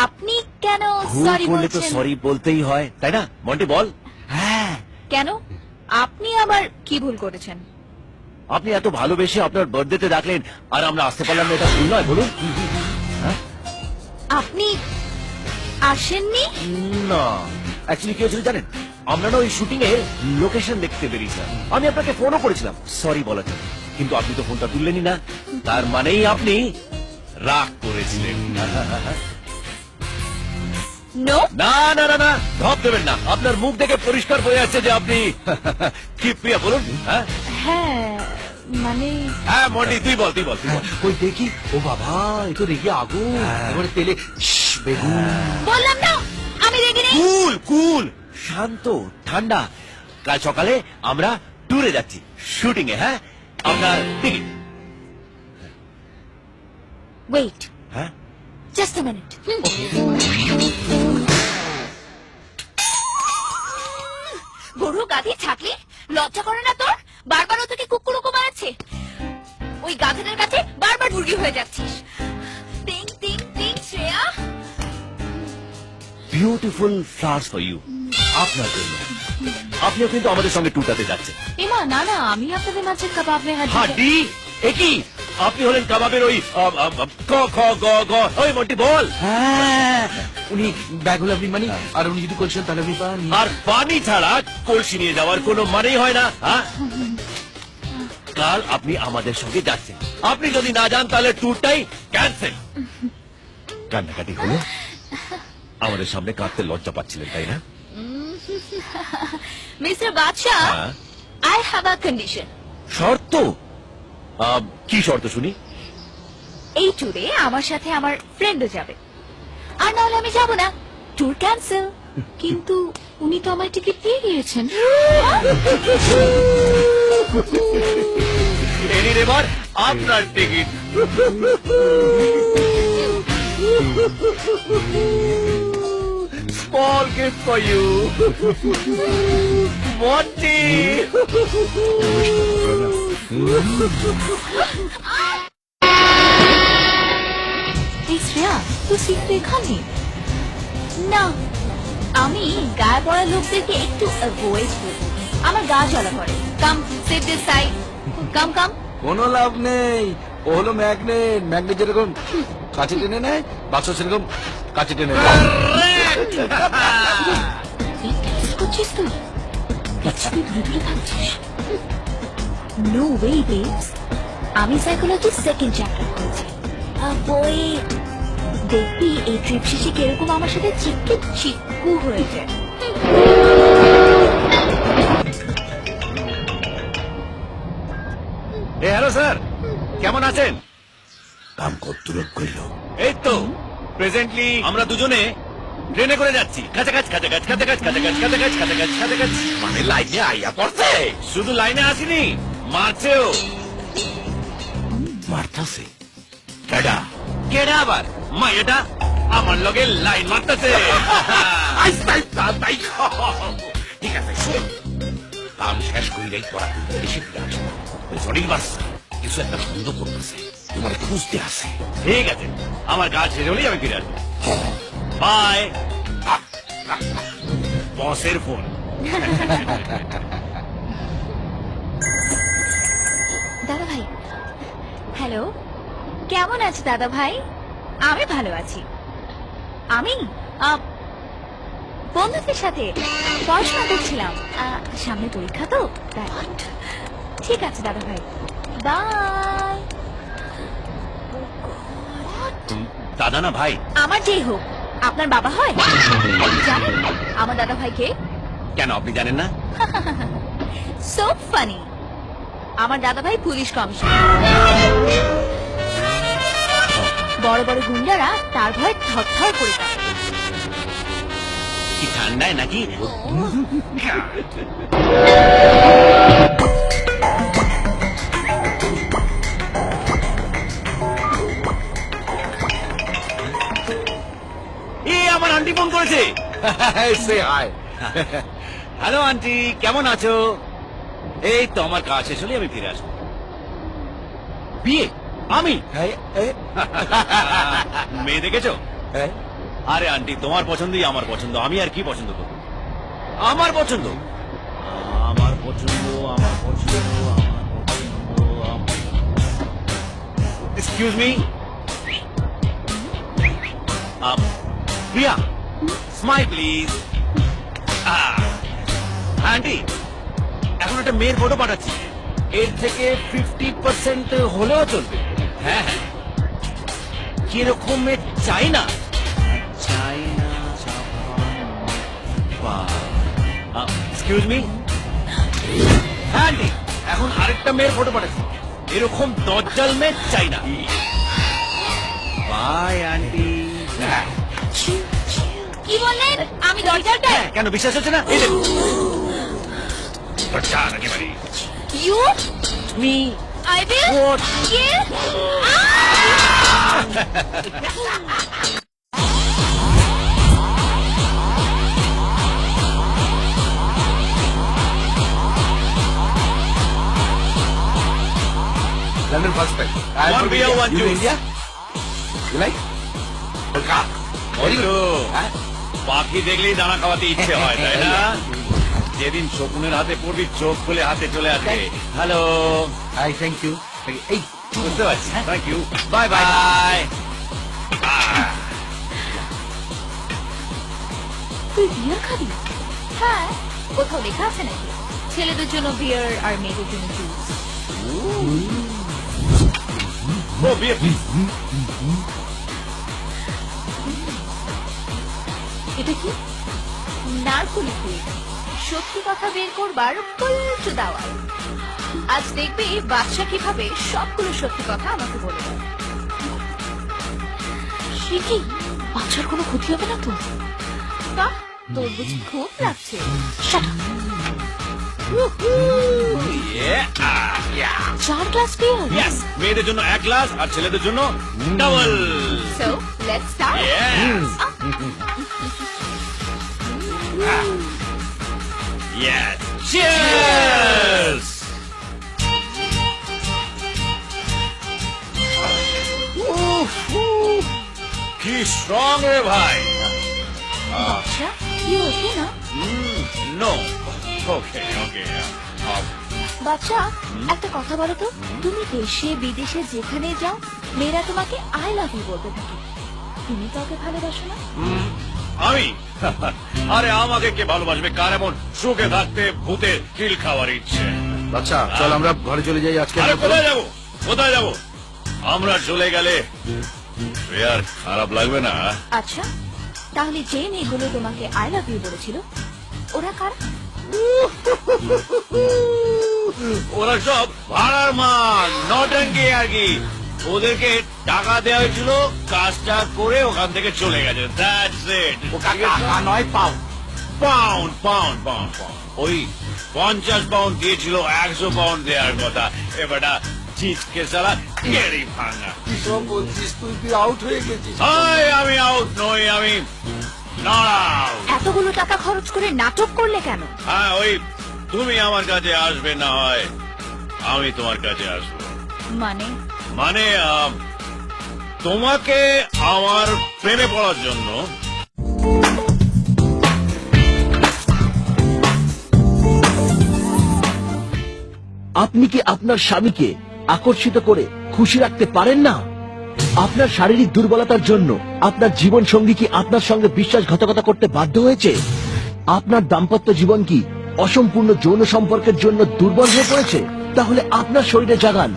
আপনি কেন ভুল সরি করলে তো বলছেন? সরি বলতেই হয়, তাই না মন্টি? বল। হ্যাঁ, কেন? আপনি আবার কি ভুল করেছেন? আপনি এত ভালোবেসে আপনার বার্থডেতে ডাকলেন আর আমরা আসতে পারলাম না, এটা ভুল নয় বলুন? আপনি আসেননি? না, অ্যাকচুয়ালি কি হয়েছিল জানেন? আমরা না ওই শুটিং এর লোকেশন দেখতে বেরিয়েছিলাম। আমি আপনাকে ফোনও করেছিলাম সরি বলার জন্য, কিন্তু আপনি তো ফোনটা তুললেনই না। তার মানেই আপনি রাগ করেছিলেন। নো। না না না না, ধপ দেবেন না। আপনার মুখ দেখে পরিষ্কার বোঝা যাচ্ছে যে আপনি কি প্রিয়া বলুন। হ্যাঁ হ্যাঁ, মানে হ্যাঁ মন্টি, তুই বল তুই বল তুই বল। কই দেখি। ও বাবা, এ তো রেগে আগুন। এবারে তেলে বেগুন। বললাম না আমি রেগে নেই। কুল কুল, শান্ত ঠান্ডা। কাল সকালে আমরা ট্যুরে যাচ্ছি, শুটিং এ। হ্যাঁ, আপনার টিকিট। ওয়েট, হ্যাঁ, জাস্ট আ মিনিট। গরু গাধি ছাগলি, লজ্জা করে না তোর? বারবার ও তোকে কুকুরুকু মারাচ্ছে। ওই গাধাটার কাছে বারবার মুরগি হয়ে যাচ্ছিস। টিং টিং টিং Shreya. Beautiful flowers for you, আপনার জন্য। আপনিও কিন্তু আমাদের সঙ্গে ট্যুরটাতে যাচ্ছেন। এমা না না, আমি আপনাদের মাঝে কাবাবের হাড্ডি একই, আপনি হলেন কাবাবের ওই ক খ গ গ। ওই মন্টি বল। হ্যাঁ, উনি ব্যাগ হলে আপনি মানে, আর উনি যদি করছেন তাহলে আপনি পান। আর পানি ছাড়া কলসি নিয়ে যাওয়ার কোনো মানেই হয় না। হ্যাঁ, কাল আপনি আমাদের সঙ্গে যাচ্ছেন। আপনি যদি না যান তাহলে ট্যুরটাই ক্যান্সেল। কান্নাকাটি হলো, আমাদের সামনে কাঁদতে লজ্জা পাচ্ছিলেন, তাই না? মিস্টার বাদশাহ, হ্যাঁ। I have a condition. শর্ত? কি শর্ত শুনি? এই ট্যুরে আমার সাথে আমার ফ্রেন্ডও যাবে, আর না হলে আমি যাব না। Tour cancel. কিন্তু উনি তো আমার টিকিট দিয়ে গিয়েছেন। এর এবার আপনার ticket. Small gift for you, Monty. এই শ্রেয়া, তুই সিট তো এখানে। না, আমি গায়ে পড়া লোকদেরকে একটু অ্যাভয়েড করি। আমার গা জ্বালা করে। কাম সিট দিস সাইড। কাম কাম। কোনো লাভ নেই, ও হলো ম্যাগনেট। ম্যাগনেট যেরকম কাছে টেনে নেয়, বাক্স সেরকম কাছে টেনে নেয়। এই টেস্ট করছিস তুই? দেখছি তুই দূরে দূরে থাকছিস। নো ওয়ে বেবস, আমি সাইকোলজি সেকেন্ড চ্যাপ্টার করেছি বই। দেখবি এই ট্রিপ শেষে কিরকম আমার সাথে চিপকে চিকু হয়ে যায়। হ্যালো স্যার, কেমন আছেন? কাম কর্তৃক কইল এই তো প্রেজেন্টলি আমরা দুজনে ট্রেনে করে যাচ্ছি। কাছাকাছি কাছাকাছি কাছাকাছি কাছাকাছি কাছাকাছি কাছাকাছি কাছাকাছি। মানে লাইনে আইয়া পড়ছে, শুধু লাইনে আসিনি, মারছেও। মারতাছে কেডা? কেডা আবার? মা এটা আমার লগে লাইন মারতেছে। ঠিক আছে, শোন, কাম শেষ করিলেই তোরা এসে ফিরে আসবো। ওই জনির বাচ্চা কিছু একটা বন্ধ করতেছে, তোমার খুঁজতে আসে। ঠিক আছে, আমার কাজ শেষ হলেই আমি ফিরে আসবো। বাই। বসের ফোন। দাদা ভাই, হ্যালো, কেমন আছে দাদা ভাই? আমি ভালো আছি। আমি বন্ধুদের সাথে পড়াশোনা করছিলাম। সামনে পরীক্ষা তো, তাই। ঠিক আছে দাদা ভাই, বাই। দাদা না ভাই? আমার যেই হোক, আপনার বাবা হয়? জানেন আমার দাদা ভাই কে? কেন আপনি জানেন না? So funny. আমার দাদা ভাই পুলিশ কমিশনার। বড় বড় গুন্ডারা তার ভয়ে থরথর করে কাঁপে। কি ঠান্ডায় নাকি? আমার আন্টি ফোন করেছে। হ্যালো আন্টি, কেমন আছো? এই তো আমার কাজ শেষ হলে আমি ফিরে আসবো। বিয়ে? আমি? মেয়ে দেখেছো? আরে আন্টি, তোমার পছন্দই আমার পছন্দ, আমি আর কি পছন্দ করব? আমার পছন্দ, আমার পছন্দ, আমার পছন্দ, আমার পছন্দ। Excuse me, Priya, smile please. Aunty, এখন একটা মেয়ের ফটো পাঠাচ্ছি, এর থেকে 50% হলেও চলবে। হ্যাঁ হ্যাঁ, কিরকম মেয়ে চাই না? এক্সকিউজ মি, আন্টি, এখন আরেকটা মেয়ের ফটো পাঠাচ্ছি, এরকম দজ্জাল মেয়ে চাই না। By aunty. কি বললেন? আমি দরজাটায়? কেন বিশ্বাস হচ্ছে না? এই দেখুন দরজা একেবারে You? Me. I will? What? Kill? London first time. One beer, one You juice. India? You like? Kolkata. Very good. বন্ধু, পাখি দেখলেই দানা খাওয়াতে ইচ্ছে হয় তাই না? যেদিন শকুনের হাতে পড়বি চোখ খুলে হাতে চলে আসবে। Hello, Hi, thank you. এই বুঝতে পারছি। Thank you, bye bye. তুই বিয়ার খাবি? হ্যাঁ, কোথাও লেখা আছে নাকি ছেলেদের জন্য বিয়ার আর মেয়েদের জন্য জুস? ও বিয়ে এটা কি? নারকোল কুইজ, সত্যি কথা বের করবার পল্টু দাওয়াল। আজ দেখবি বাদশা কিভাবে সবগুলো সত্যি কথা আমাকে বলে দেয়। সে কি, বাচ্চার কোনো ক্ষতি হবে না তো? বাহ, তোর বুঝি খুব লাগছে। Shut up. চার গ্লাস বিয়ার। ইয়েস, মেয়েদের জন্য এক গ্লাস আর ছেলেদের জন্য double. So, let's start. Yes. Yes. Cheers. কি স্ট্রং রে ভাই। বাদশা, you okay না? নো, ওকে ওকে। বাচ্চা, একটা কথা বলো তো, তুমি দেশে বিদেশে যেখানে যাও মেয়েরা তোমাকে আই লাভ ইউ বলতে থাকে, তুমি কাউকে ভালোবাসো না? আমি আরে আমাকে কে ভালোবাসবে? কার এমন সুখে থাকতে ভূতে কিল খাওয়ার ইচ্ছে? আচ্ছা চল আমরা ঘরে চলে যাই আজকে। আরে কোথায় যাবো, কোথায় যাবো? আমরা চলে গেলে আর খারাপ লাগবে না? আচ্ছা, তাহলে যে মেয়েগুলো তোমাকে আই লাভ ইউ বলেছিল ওরা কারা? ওরা সব ভাড়ার মান, নটাঙ্কি আর কি। ওদেরকে টাকা দেওয়া হয়েছিল, কাজটা করে ওখান থেকে চলে গেছে। That's it. টাকা নয় pound. Pound pound pound pound. ওই 50 পাউন্ড দিয়েছিল, 100 পাউন্ড দেওয়ার কথা। এবারটা চিজকে সারা গেড়ি ভাঙা। সব বলছিস তুই আউট হয়ে গেছিস। আমি আউট নই, আমি নট আউট। এতগুলো টাকা খরচ করে নাটক করলে কেন? হ্যাঁ, ওই তুমি আমার কাছে আসবে, না হয় আমি তোমার কাছে আসবো। মানে? মানে তোমাকে আমার প্রেমে পড়ার জন্য। আপনি কি আপনার স্বামীকে আকর্ষিত করে খুশি রাখতে পারেন না? আপনার শারীরিক দুর্বলতার জন্য আপনার জীবন সঙ্গী কি আপনার সঙ্গে বিশ্বাসঘাতকতা করতে বাধ্য হয়েছে? আপনার দাম্পত্য জীবন কি অসম্পূর্ণ যৌন সম্পর্কের জন্য দুর্বল হয়ে পড়েছে? তাহলে আপনার শরীরে জাগান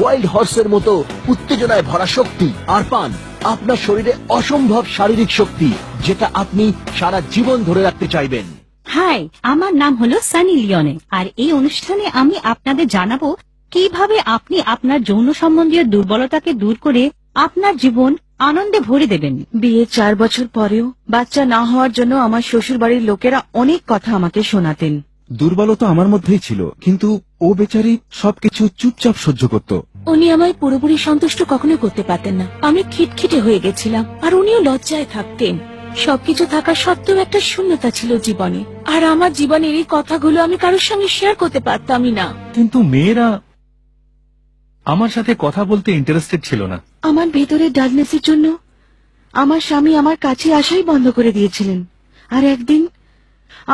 ওয়াইল্ড হর্সের মতো উত্তেজনায় ভরা শক্তি, আর পান আপনার শরীরে অসম্ভব শারীরিক শক্তি, যেটা আপনি সারা জীবন ধরে রাখতে চাইবেন। হাই, আমার নাম হলো সানি লিওনে, আর এই অনুষ্ঠানে আমি আপনাদের জানাবো কিভাবে আপনি আপনার যৌন সম্বন্ধীয় দুর্বলতাকে দূর করে আপনার জীবন আনন্দে ভরে দেবেন। বিয়ে 4 বছর পরেও বাচ্চা না হওয়ার জন্য আমার শ্বশুর বাড়ির লোকেরা অনেক কথা আমাকে শোনাতেন। দুর্বলতা আমার মধ্যেই ছিল, কিন্তু ও বেচারি সবকিছু চুপচাপ সহ্য করত। উনি আমায় পুরোপুরি সন্তুষ্ট কখনো করতে পারতেন না। আমি খিটখিটে হয়ে গেছিলাম, আর উনিও লজ্জায় থাকতেন। সবকিছু থাকা সত্ত্বেও একটা শূন্যতা ছিল জীবনে, আর আমার জীবনের এই কথাগুলো আমি কারোর সঙ্গে শেয়ার করতে পারতামই না। কিন্তু মেয়েরা আমার সাথে কথা বলতে ইন্টারেস্টেড ছিল না। আমার ভেতরের ডার্কনেসের জন্য আমার স্বামী আমার কাছে আসাই বন্ধ করে দিয়েছিলেন। আর একদিন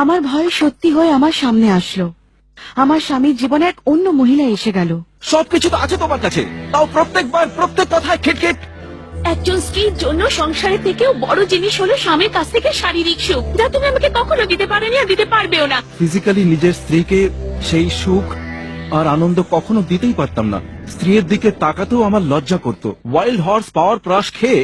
আমার ভয় সত্যি হয়ে আমার সামনে আসলো। আমার স্বামীর জীবনে এক অন্য মহিলা এসে গেল। সবকিছু তো আছে তোমার কাছে, তাও প্রত্যেকবার প্রত্যেক কথায় খিটখিট। একজন স্ত্রীর জন্য সংসারের থেকেও বড় জিনিস হলো স্বামীর কাছ থেকে শারীরিক সুখ, যা তুমি আমাকে কখনো দিতে পারোনি আর দিতে পারবেও না। ফিজিক্যালি নিজের স্ত্রীকে সেই সুখ আর আনন্দ কখনো দিতেই পারতাম না। স্ত্রীর দিকে তাকাতেও আমার লজ্জা করত। ওয়াইল্ড হর্স পাওয়ার প্রাশ খেয়ে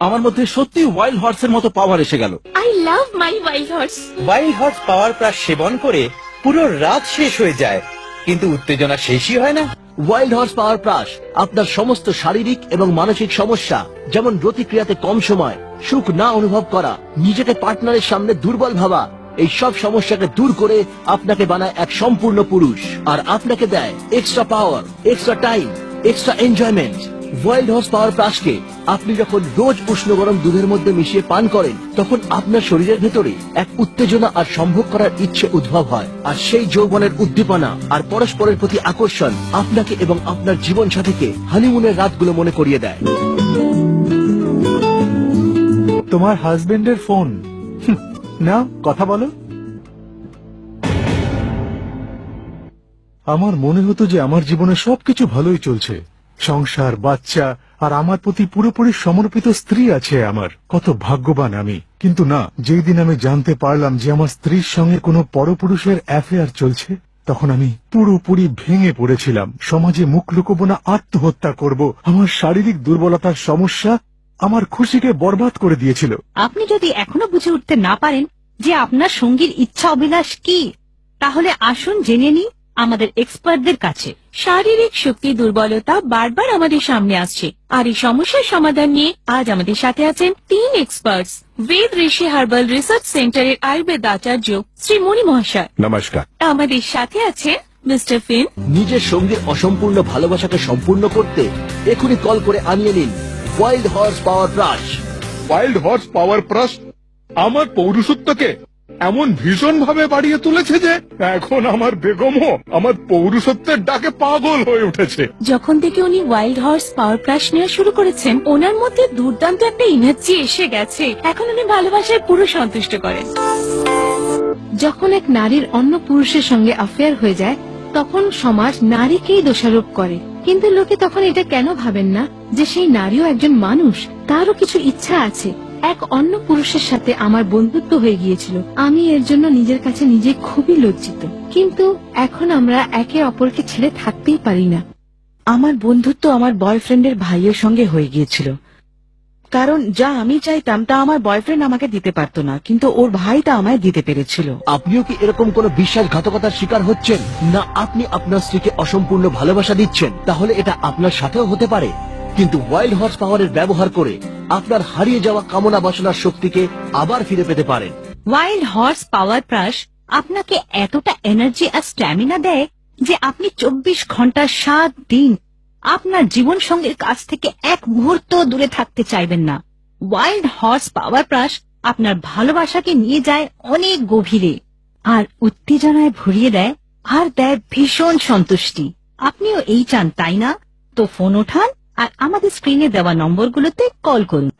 আমার মধ্যে সত্যি ওয়াইল্ড হর্সের মতো পাওয়ার এসে গেল। I love my wild horse. Wild horse power প্রাশ সেবন করে পুরো রাত শেষ হয়ে যায়, কিন্তু উত্তেজনা শেষই হয় না। ওয়াইল্ড হর্স পাওয়ার প্রাশ আপনার সমস্ত শারীরিক এবং মানসিক সমস্যা, যেমন প্রতিক্রিয়াতে কম সময়, সুখ না অনুভব করা, নিজেকে পার্টনারের সামনে দুর্বল ভাবা, এই সব সমস্যাকে দূর করে আপনাকে বানায় এক সম্পূর্ণ পুরুষ। আর আপনাকে দেয় extra power, extra time, extra enjoyment. Wild horse power প্লাসকে আপনি যখন রোজ উষ্ণ গরম দুধের মধ্যে মিশিয়ে পান করেন, তখন আপনার শরীরের ভেতরে এক উত্তেজনা আর সম্ভোগ করার ইচ্ছে উদ্ভব হয়। আর সেই যৌবনের উদ্দীপনা আর পরস্পরের প্রতি আকর্ষণ আপনাকে এবং আপনার জীবন সাথীকে হানিমুনের রাতগুলো মনে করিয়ে দেয়। তোমার হাজবেন্ডের ফোন। না, কথা বলো। আমার মনে হতো যে আমার জীবনে সবকিছু ভালোই চলছে, সংসার, বাচ্চা আর আমার প্রতি পুরোপুরি সমর্পিত স্ত্রী আছে আমার। কত ভাগ্যবান আমি। কিন্তু না, যেই দিন আমি জানতে পারলাম যে আমার স্ত্রীর সঙ্গে কোনো পরপুরুষের অ্যাফেয়ার চলছে, তখন আমি পুরোপুরি ভেঙে পড়েছিলাম। সমাজে মুখ লুকোবো না, আত্মহত্যা করব। আমার শারীরিক দুর্বলতার সমস্যা আমার খুশিকে বরবাদ করে দিয়েছিল। আপনি যদি এখনো বুঝে উঠতে না পারেন যে আপনার সঙ্গীর ইচ্ছা অভিলাষ কি, তাহলে আসুন জেনে নিই আমাদের এক্সপার্টদের কাছে। শারীরিক শক্তি দুর্বলতা বারবার আমাদের সামনে আসছে, আর এই সমস্যার সমাধান নিয়ে আজ আমাদের সাথে আছেন 3 এক্সপার্টস। বেদ ঋষি হার্বাল রিসার্চ সেন্টারের আয়ুর্বেদ আচার্য শ্রী মণি মহাশয় নমস্কার। আমাদের সাথে আছেন মিস্টার ফিন। নিজের সঙ্গীর অসম্পূর্ণ ভালোবাসাকে সম্পূর্ণ করতে এখনই কল করে আনিয়ে নিন wild horse power plus. Wild horse power plus আমার পৌরুষত্বকে এমন ভীষণ ভাবে বাড়িয়ে তুলেছে যে এখন আমার বেগমও আমার পৌরুষত্বের ডাকে পাগল হয়ে উঠেছে। যখন থেকে উনি ওয়াইল্ড হর্স পাওয়ার প্লাস নেওয়া শুরু করেছেন, ওনার মধ্যে দুর্দান্ত একটা এনার্জি এসে গেছে। এখন উনি ভালোবাসায় পুরো সন্তুষ্ট করেন। যখন এক নারীর অন্য পুরুষের সঙ্গে অ্যাফেয়ার হয়ে যায়, তখন সমাজ নারীকেই দোষারোপ করে। কিন্তু লোকে তখন এটা কেন ভাবেন না যে সেই নারীও একজন মানুষ, তারও কিছু ইচ্ছা আছে। এক অন্য পুরুষের সাথে আমার বন্ধুত্ব হয়ে গিয়েছিল। আমি এর জন্য নিজের কাছে নিজে খুবই লজ্জিত, কিন্তু এখন আমরা একে অপরকে ছেড়ে থাকতেই পারি না। আমার বন্ধুত্ব আমার বয়ফ্রেন্ডের ভাইয়ের সঙ্গে হয়ে গিয়েছিল, কারণ যা আমি চাইতাম তা আমার বয়ফ্রেন্ড আমাকে দিতে পারতো না, কিন্তু ওর ভাই তা আমায় দিতে পেরেছিল। আপনিও কি এরকম কোন বিশ্বাসঘাতকতার শিকার হচ্ছেন না? আপনি আপনার স্ত্রীকে অসম্পূর্ণ ভালোবাসা দিচ্ছেন, তাহলে এটা আপনার সাথেও হতে পারে। কিন্তু ওয়াইল্ড হর্স পাওয়ারের ব্যবহার করে আপনার হারিয়ে যাওয়া কামনা বাসনার শক্তিকে আবার ফিরে পেতে পারেন। ওয়াইল্ড হর্স পাওয়ার প্লাস আপনাকে এতটা এনার্জি আর স্ট্যামিনা দেয় যে আপনি 24 ঘন্টা 7 দিন আপনার জীবন সঙ্গীর কাছ থেকে এক মুহূর্ত দূরে থাকতে চাইবেন না। ওয়াইল্ড হর্স পাওয়ার প্লাস আপনার ভালোবাসাকে নিয়ে যায় অনেক গভীরে, আর উত্তেজনায় ভরিয়ে দেয়, আর দেয় ভীষণ সন্তুষ্টি। আপনিও এই চান, তাই না? তো ফোন ওঠান আর আমাদের স্ক্রিনে দেওয়া নম্বরগুলোতে কল করুন।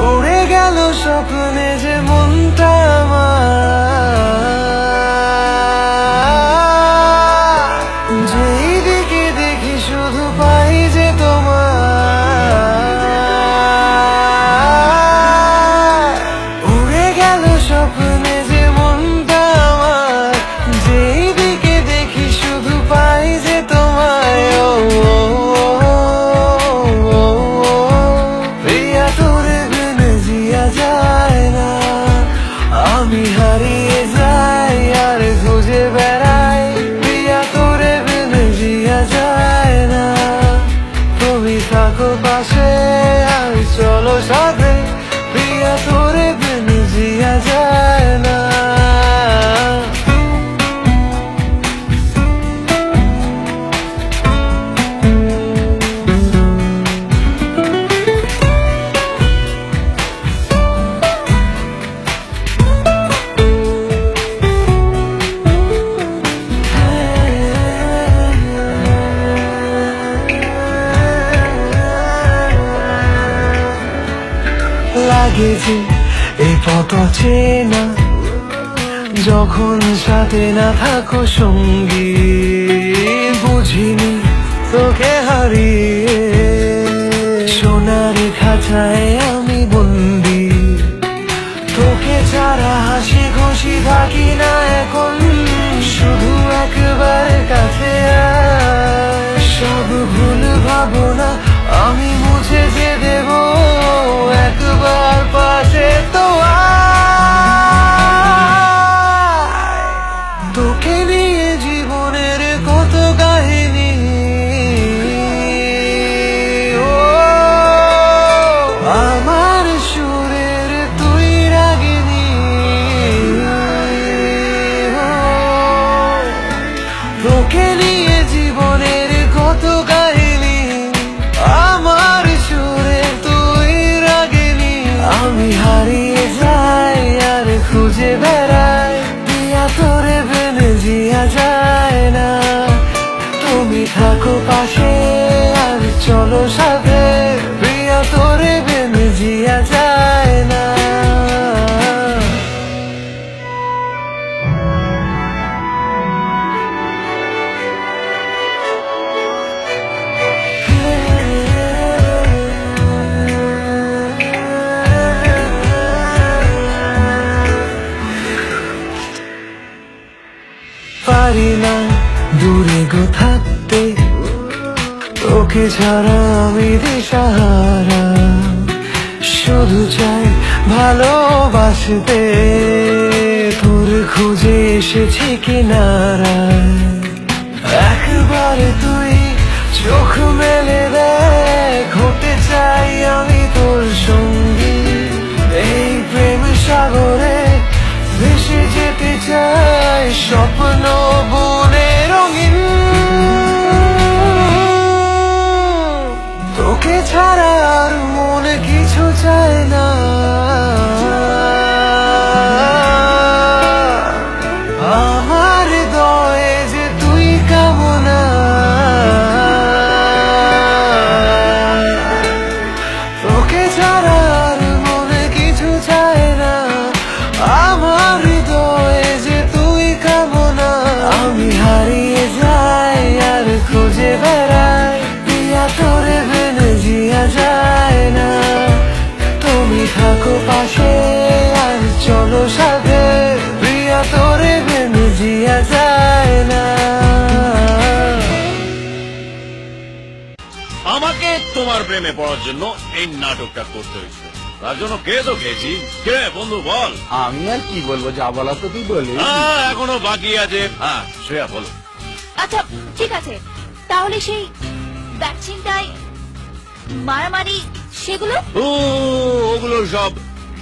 উড়ে গেল স্বপ্নে যে মনটা আমার, যেই দিকে দেখি শুধু পাই যে তোমার। উড়ে গেল স্বপ্নে যে মনটা আমার, যেই দিকে দেখি শুধু পাই যে তোমায়। ও প্রিয়া তোরে বিনে জিয়া যায় না, আমি হারিয়ে যাই আর খুঁজে বেড়াই। প্রিয়া তোরে বিনে জিয়া যায় না, তুমি থাকো পাশে আর চলো সাথে। প্রিয়া তোরে বিনে জিয়া যায় না। লাগে যে এই পথ চেনা, যখন সাথে না থাকো সঙ্গী। বুঝিনি তোকে হারিয়ে সোনার খাঁচায় আমি বন্দি, থাকি না এখন, শুধু একবার কাছে আয়। সব ভুল ভাবনা আমি মুছে যে দেব, একবার পাশে তো আয়। তোকে নিয়ে জীবনের কত কাহিনী, ও আমার সুরের তুই রাগিনী। তোকে নিয়ে জীবনের কত কাহিনী, আমার সুরে তুই রাগিনী। আমি হারিয়ে যাই আর খুঁজে বেড়াই, দিয়া তোরে বেনে জিয়া যায় না। তুমি থাকো পাশে আর চলো সাথে, প্রিয়া তোরে বেনে জিয়া যায় না। পারি না দূরে গো থাকতে, তোকে ছাড়া আমি দিশাহারা। শুধু চাই ভালোবাসতে, তোর খুঁজে এসেছি কিনারায়। একবার তুই চোখ মেলে দেখ, হতে চাই আমি তোর সঙ্গী। এই প্রেম সাগরে ভেসে যেতে চাই, স্বপ্ন বনে রঙিন। তোকে ছাড়া আর মনে কিছু চায় না। আমার হৃদয়ে যে তুই কামনা, তোকে ছাড়া আর মনে কিছু চায় না। আমার হৃদয়ে যে তুই কামনা, আমি হারিয়ে যাই আর খুঁজে বেড়াই, দিয়া তোরে বেনে জিয়া যায় না। তুমি থাকো পাশে আর চলো সাথে, প্রিয়া তোরে বেনে জিয়া যায় না। আমাকে তোমার প্রেমে পড়ার জন্য এই নাটকটা করতে হয়েছিল, তার জন্য কে তো খেয়েছি। কে বন্ধু বল। আমি আর কি বলবো, যা বলা তো তুই বলি। এখনো বাকি আছে। হ্যাঁ শ্রেয়া বলো। আচ্ছা ঠিক আছে, তাহলে সেই ব্যাকচিংটাই মারামারি সেগুলো ওগুলো সব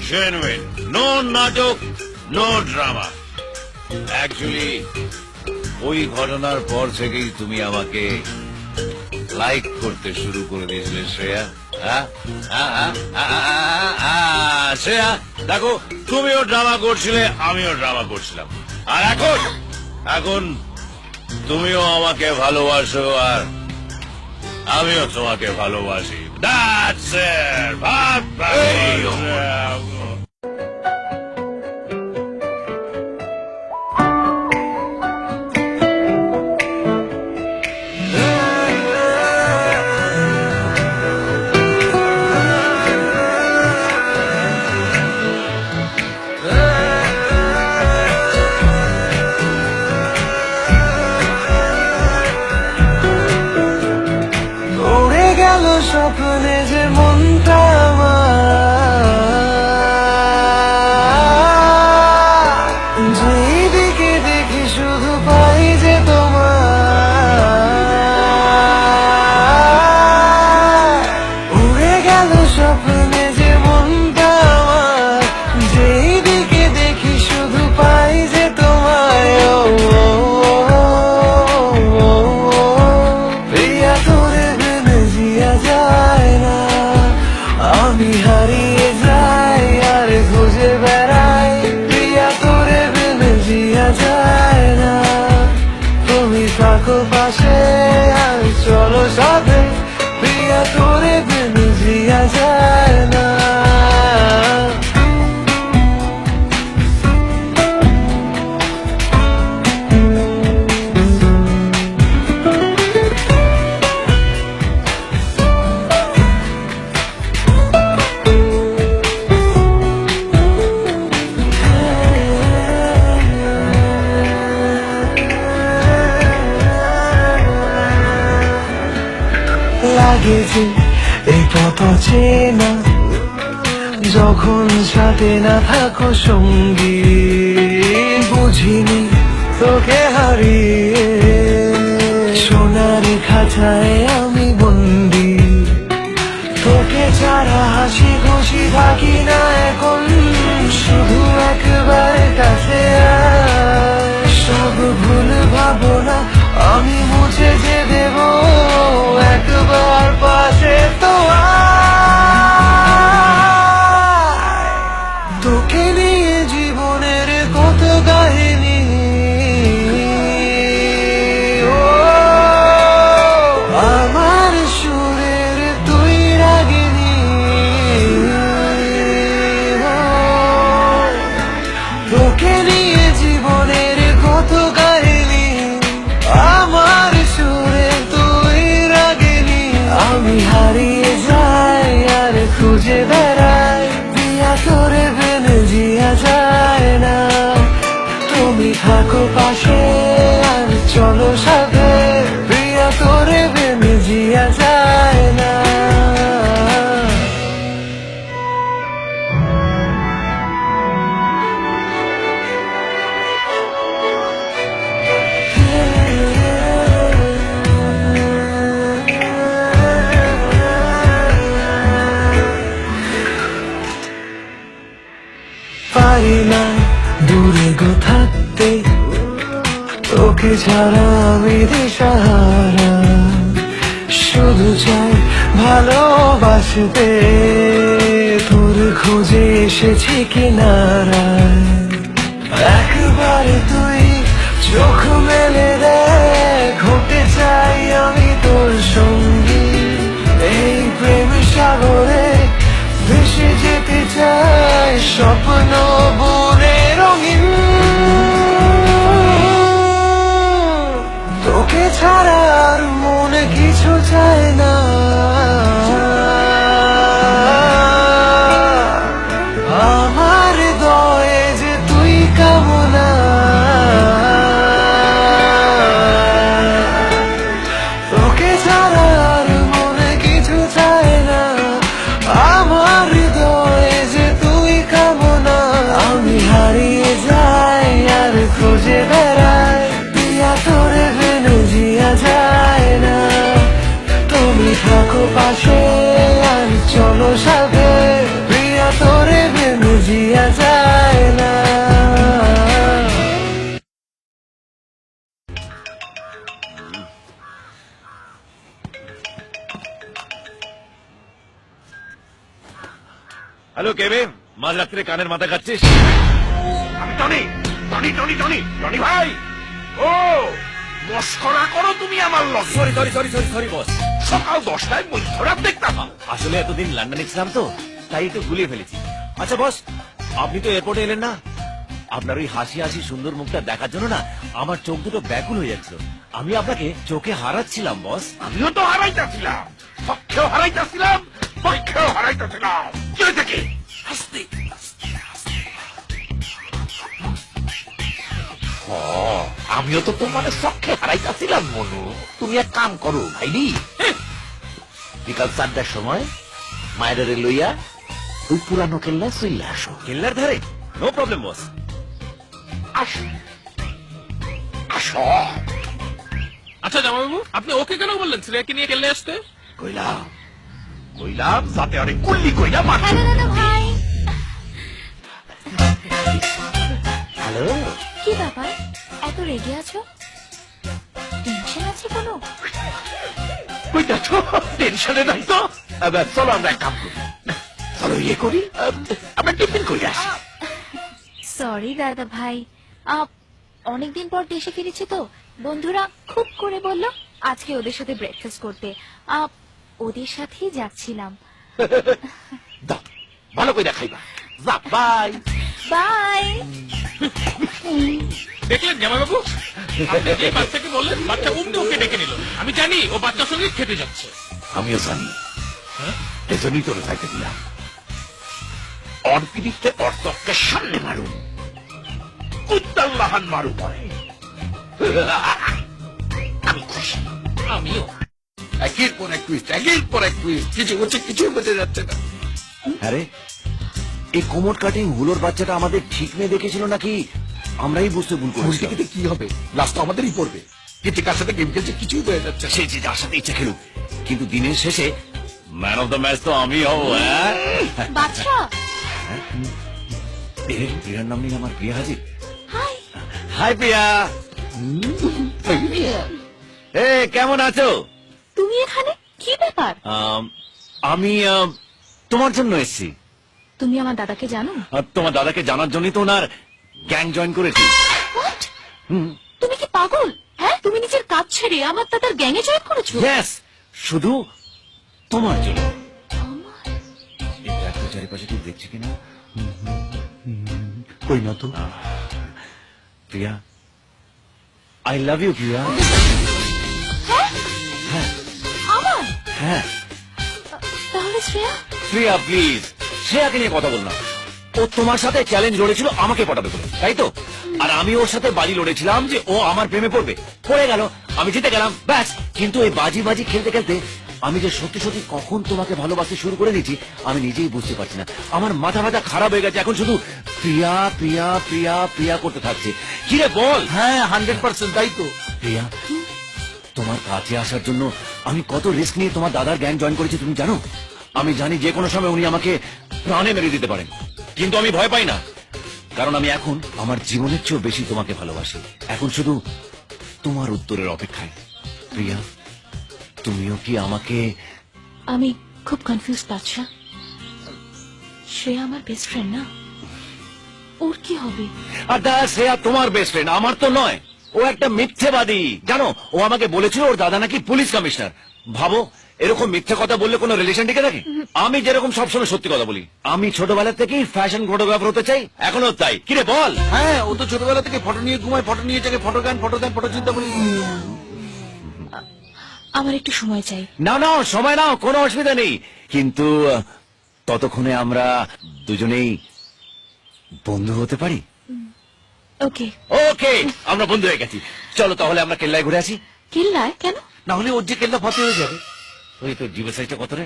জেনুইন, নো নাটক, নো ড্রামা। অ্যাকচুয়ালি ওই ঘটনার পর থেকেই তুমি আমাকে লাইক করতে শুরু করে দিয়েছিলে শ্রেয়া। শ্রেয়া দেখো, তুমিও ড্রামা করছিলে, আমিও ড্রামা করছিলাম, আর এখন তুমিও আমাকে ভালোবাসো আর আমিও তোমাকে ভালোবাসি। That's it. উড়ে গেল স্বপ্নে যে মনটা আমার, যেদিকে দেখি শুধু পাই যে তোমার। উড়ে গেল স্বপ্নে যে মনটা আমার, যেদিকে দেখি শুধু পাই যে তোমায়। প্রিয়া তোরে বেনে জিয়া যায় না, আমি হারিয়ে যাই আর খুঁজে বেড়াই, প্রিয়া তোরে বেনে জিয়া যায় না। তুমি থাকো পাশে আর চলো সাথে, প্রিয়া তোরে বেনে জিয়া যায় না। লাগে যে এই পথ চেনা, যখন সাথে না থাকো সঙ্গী, বুঝিনি তোকে হারিয়ে সোনার খাঁচায় আমি বন্দি। তোকে ছাড়া হাসি খুশি থাকি না এখন, শুধু একবার কাছে আয়। সব ভুল ভাবনা আমি মুছে যে দেব, একবার পাশে তো আয়। তোকে নিয়ে জীবনের কত কাহিনী, ও আমার সুরের তুই রাগিনী। ও তোকে নিয়ে জীবনের কত কাহিনী, আমার সুরে তুই রাগিনী। আমি হারিয়ে যাই আর খুঁজে বেড়াই, দিয়া তোরে বেনে জিয়া যায় না। তুমি থাকো পাশে আর চলো সাথে, প্রিয়া তোরে বেনে জিয়া যায় না। পারি না দূরে গো থাকতে, তোকে ছাড়া আমি দিশাহারা। শুধু চাই ভালোবাসতে, তোর খোঁজে এসেছি কিনারায়। একবার তুই চোখ মেলে দেখ, হতে চাই আমি তোর সঙ্গী। এই প্রেম সাগরে ভেসে যেতে চাই, স্বপ্ন বনে রঙিন। তোকে ছাড়া আর মনে কিছু চায় না, আমার হৃদয়ে যে তুই কামনা। তোকে ছাড়া আর মনে কিছু চায় না, আমার হৃদয়ে যে তুই কামনা। আমি হারিয়ে যাই আর খুঁজে বেড়াই, প্রিয়া তোরে বেনে জিয়া যায় না। তুমি থাকো পাশে আর চলো সাথে, প্রিয়া তোরে বেনে জিয়া যায় না। হ্যালো কেবে, মাঝ রাত্রে কানের মাথা খাচ্ছিস? আমি Tony Tony Tony Tony Tony ভাই। ও মস্করা করো তুমি আমার লগে? Sorry sorry sorry sorry sorry boss, সকাল 10টায় মধ্যরাত দেখতাম। আসলে এতদিন লন্ডনে ছিলাম তো, তাই একটু গুলিয়ে ফেলেছি। আচ্ছা বস, আপনি তো এয়ারপোর্টে এলেন না, আপনার ওই হাসি হাসি সুন্দর মুখটা দেখার জন্য না আমার চোখ দুটো ব্যাকুল হয়ে যাচ্ছিল। আমি আপনাকে চোখে হারাচ্ছিলাম বস। আমিও তো হারাইতেছিলাম, পক্ষেও হারাইতেছিলাম, পক্ষেও হারাইতেছিলাম। কি হয়েছে কি? হাসতে আমিও তো তোমার পক্ষে হারাইতেছিলাম মনু। তুমি এক কাম করো ভাইরি, বিকাল 4টার সময় মায়ের লইয়া ওই পুরানো কেল্লা চলে আসো। কেল্লার ধারে? নো প্রবলেম বস। আসো আসো। আচ্ছা জামাইবাবু, আপনি ওকে কেন বললেন শ্রেয়াকে নিয়ে গেলে আসতে? কইলাম কইলাম যাতে আরে কুল্লি কইলা মার। হ্যালো দাদা ভাই। হ্যালো, কি ব্যাপার, এত রেগে আছো? টেনশন আছে কোনো? কইতাছো টেনশনে নাই তো? এবার চলো আমরা এক কাম করি, চলো ইয়ে করি, আমরা টিফিন করে আসি। সরি দাদা ভাই, অনেকদিন পর দেশে ফিরেছি তো, বন্ধুরা খুব করে বললো আজকে ওদের সাথে ব্রেকফাস্ট করতে। ওদের সাথেই যাচ্ছিলাম। দাও ভালো করে খাইবা। যা বাই বাই। দেখলেন জামাইবাবু, আপনি যে বাচ্চাকে বললেন, বাচ্চা উমনি ওকে ডেকে নিল। আমি জানি ও বাচ্চার সঙ্গে খেতে যাচ্ছে। আমিও জানি, এজন্যই তোর যাইতে দিলাম। ওর পিড়িতে ওর চোখকে সামনে মারুন, উত্তাল্লাহান মারু পরে। আমি খুশি। আমিও। একের পর এক টুইস্ট, একের পর এক টুইস্ট, কিছু হচ্ছে, কিছু বোঝা যাচ্ছে না। আরে এই কোমর কাটিং হুলোর বাচ্চাটা আমাদের ঠিক মেয়ে দেখেছিল নাকি আমরাই বুঝতে ভুল ভুল করেছি? টিকিতে কি হবে, লাস্ট তো আমাদেরই পড়বে। কিন্তু কার সাথে গেম খেলছে কিছুই বোঝা যাচ্ছে না। সে যে যার সাথে ইচ্ছা খেলুক, কিন্তু দিনের শেষে ম্যান অফ দ্য ম্যাচ তো আমি হব। হ্যাঁ বাদশা, প্রিয়ার নাম নিয়ে আমার প্রিয়া হাজির। হাই। হাই প্রিয়া, এ কেমন আছো? তুমি এখানে কি ব্যাপার? আমি তোমার জন্য এসেছি। তুমি আমার দাদাকে জানো? তোমার দাদাকে জানার জন্যই তো ওনার গ্যাং জয়েন করেছি। What? তুমি কি পাগল? হ্যাঁ, তুমি নিজের কাজ ছেড়ে আমার দাদার গ্যাংয়ে জয়েন করেছো? ইয়েস, শুধু তোমার জন্য। একটু চারিপাশে ঠিক দেখছি কিনা? কই না তো। প্রিয়া, আই লাভ ইউ প্রিয়া। আমার? হ্যাঁ তাহলে শ্রেয়া? প্রিয়া প্লিজ, শ্রেয়াকে নিয়ে কথা বল না। ও তোমার সাথে চ্যালেঞ্জ লড়েছিল আমাকে পটাবে বলে, তাই তো? আর আমি ওর সাথে বাজি লড়েছিলাম যে ও আমার প্রেমে পড়বে, পড়ে গেল, আমি জিতে গেলাম, ব্যাস। কিন্তু এই বাজি বাজি খেলতে খেলতে আমি যে সত্যি সত্যি কখন তোমাকে ভালোবাসতে শুরু করে দিয়েছি আমি নিজেই বুঝতে পারছি না। আমার মাথা ব্যথা খারাপ হয়ে গেছে, এখন শুধু প্রিয়া প্রিয়া প্রিয়া প্রিয়া করতে থাকছে। কি রে বল? হ্যাঁ 100% তাই তো। প্রিয়া, তোমার কাছে আসার জন্য আমি কত রিস্ক নিয়ে তোমার দাদার গ্যাং জয়েন করেছি তুমি জানো? আমি জানি যে কোনো সময় উনি আমাকে প্রাণে মেরে দিতে পারেন, কিন্তু আমি ভয় পাই না, কারণ আমি এখন আমার জীবনের চেয়েও বেশি তোমাকে ভালোবাসি। এখন শুধু তোমার উত্তরের অপেক্ষায়। প্রিয়া, তুমিও কি আমাকে? আমি খুব কনফিউজ বাদশা। শ্রেয়া আমার বেস্ট ফ্রেন্ড না, ওর কি হবে? আর দা শ্রেয়া তোমার বেস্ট ফ্রেন্ড, আমার তো নয়। ও একটা মিথ্যেবাদী, জানো? ও আমাকে বলেছিল ওর দাদা নাকি পুলিশ কমিশনার। ভাবো, এরকম মিথ্যে কথা বললে কোনো রিলেশন টিকে থাকে? আমি যেরকম সবসময় সত্যি কথা বলি, আমি ছোটবেলা থেকেই ফ্যাশন ফটোগ্রাফার হতে চাই, এখনো তাই। কিরে বল? হ্যাঁ, ও তো ছোটবেলা থেকে ফটো নিয়ে ঘুমায়, ফটো নিয়ে যাকে, ফটো গান, ফটো দেন, ফটো চিন্তা বলি। আমার একটু সময় চাই। না না, সময় নাও, কোনো অসুবিধা নেই, কিন্তু ততক্ষণে আমরা দুজনেই বন্ধু হতে পারি। ওকে। ওকে, আমরা বন্ধু হয়ে গেছি। চলো তাহলে আমরা কেল্লায় ঘুরে আসি। কিল্লায় কেন? না হলে ওর যে কেল্লা ফতে হয়ে যাবে। ওই তো জীব সাইজটা কত রে?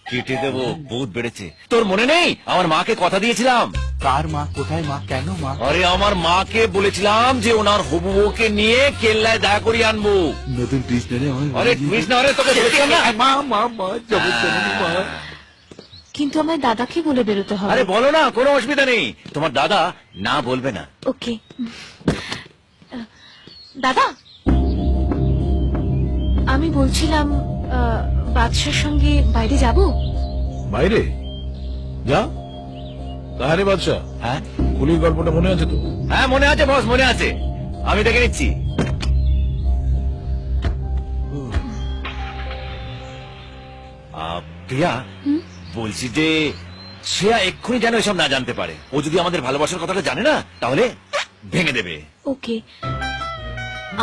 কেটে দেবো, বহুত বেড়েছে। তোর মনে নেই আমার মাকে কথা দিয়েছিলাম? কার মা? কোথায় মা? কেন মা? আরে আমার মাকে বলেছিলাম যে ওনার হবু বউকে নিয়ে কেল্লায় দেখা করিয়ে আনবো। নতুন টুইস্ট না রে আমার। আরে টুইস্ট না, আরে তোকে বলেছিলাম না। মা মা মা জবরদস্তি মা। কিন্তু আমার দাদাকে বলে বেরোতে হবে। আরে বলো না, কোনো অসুবিধা নেই, তোমার দাদা না বলবে না। ওকে। দাদা, আমি বলছিলাম বাদশার সঙ্গে বাইরে যাব। বাইরে যা। তাহারে বাদশা, হ্যাঁ কুলির গল্পটা মনে আছে তো? হ্যাঁ মনে আছে বস, মনে আছে, আমি দেখে নিচ্ছি। প্রিয়া, বলছি যে শ্রেয়া এক্ষুনি যেন এসব না জানতে পারে। ও যদি আমাদের ভালোবাসার কথাটা জানে না তাহলে ভেঙে দেবে। ওকে।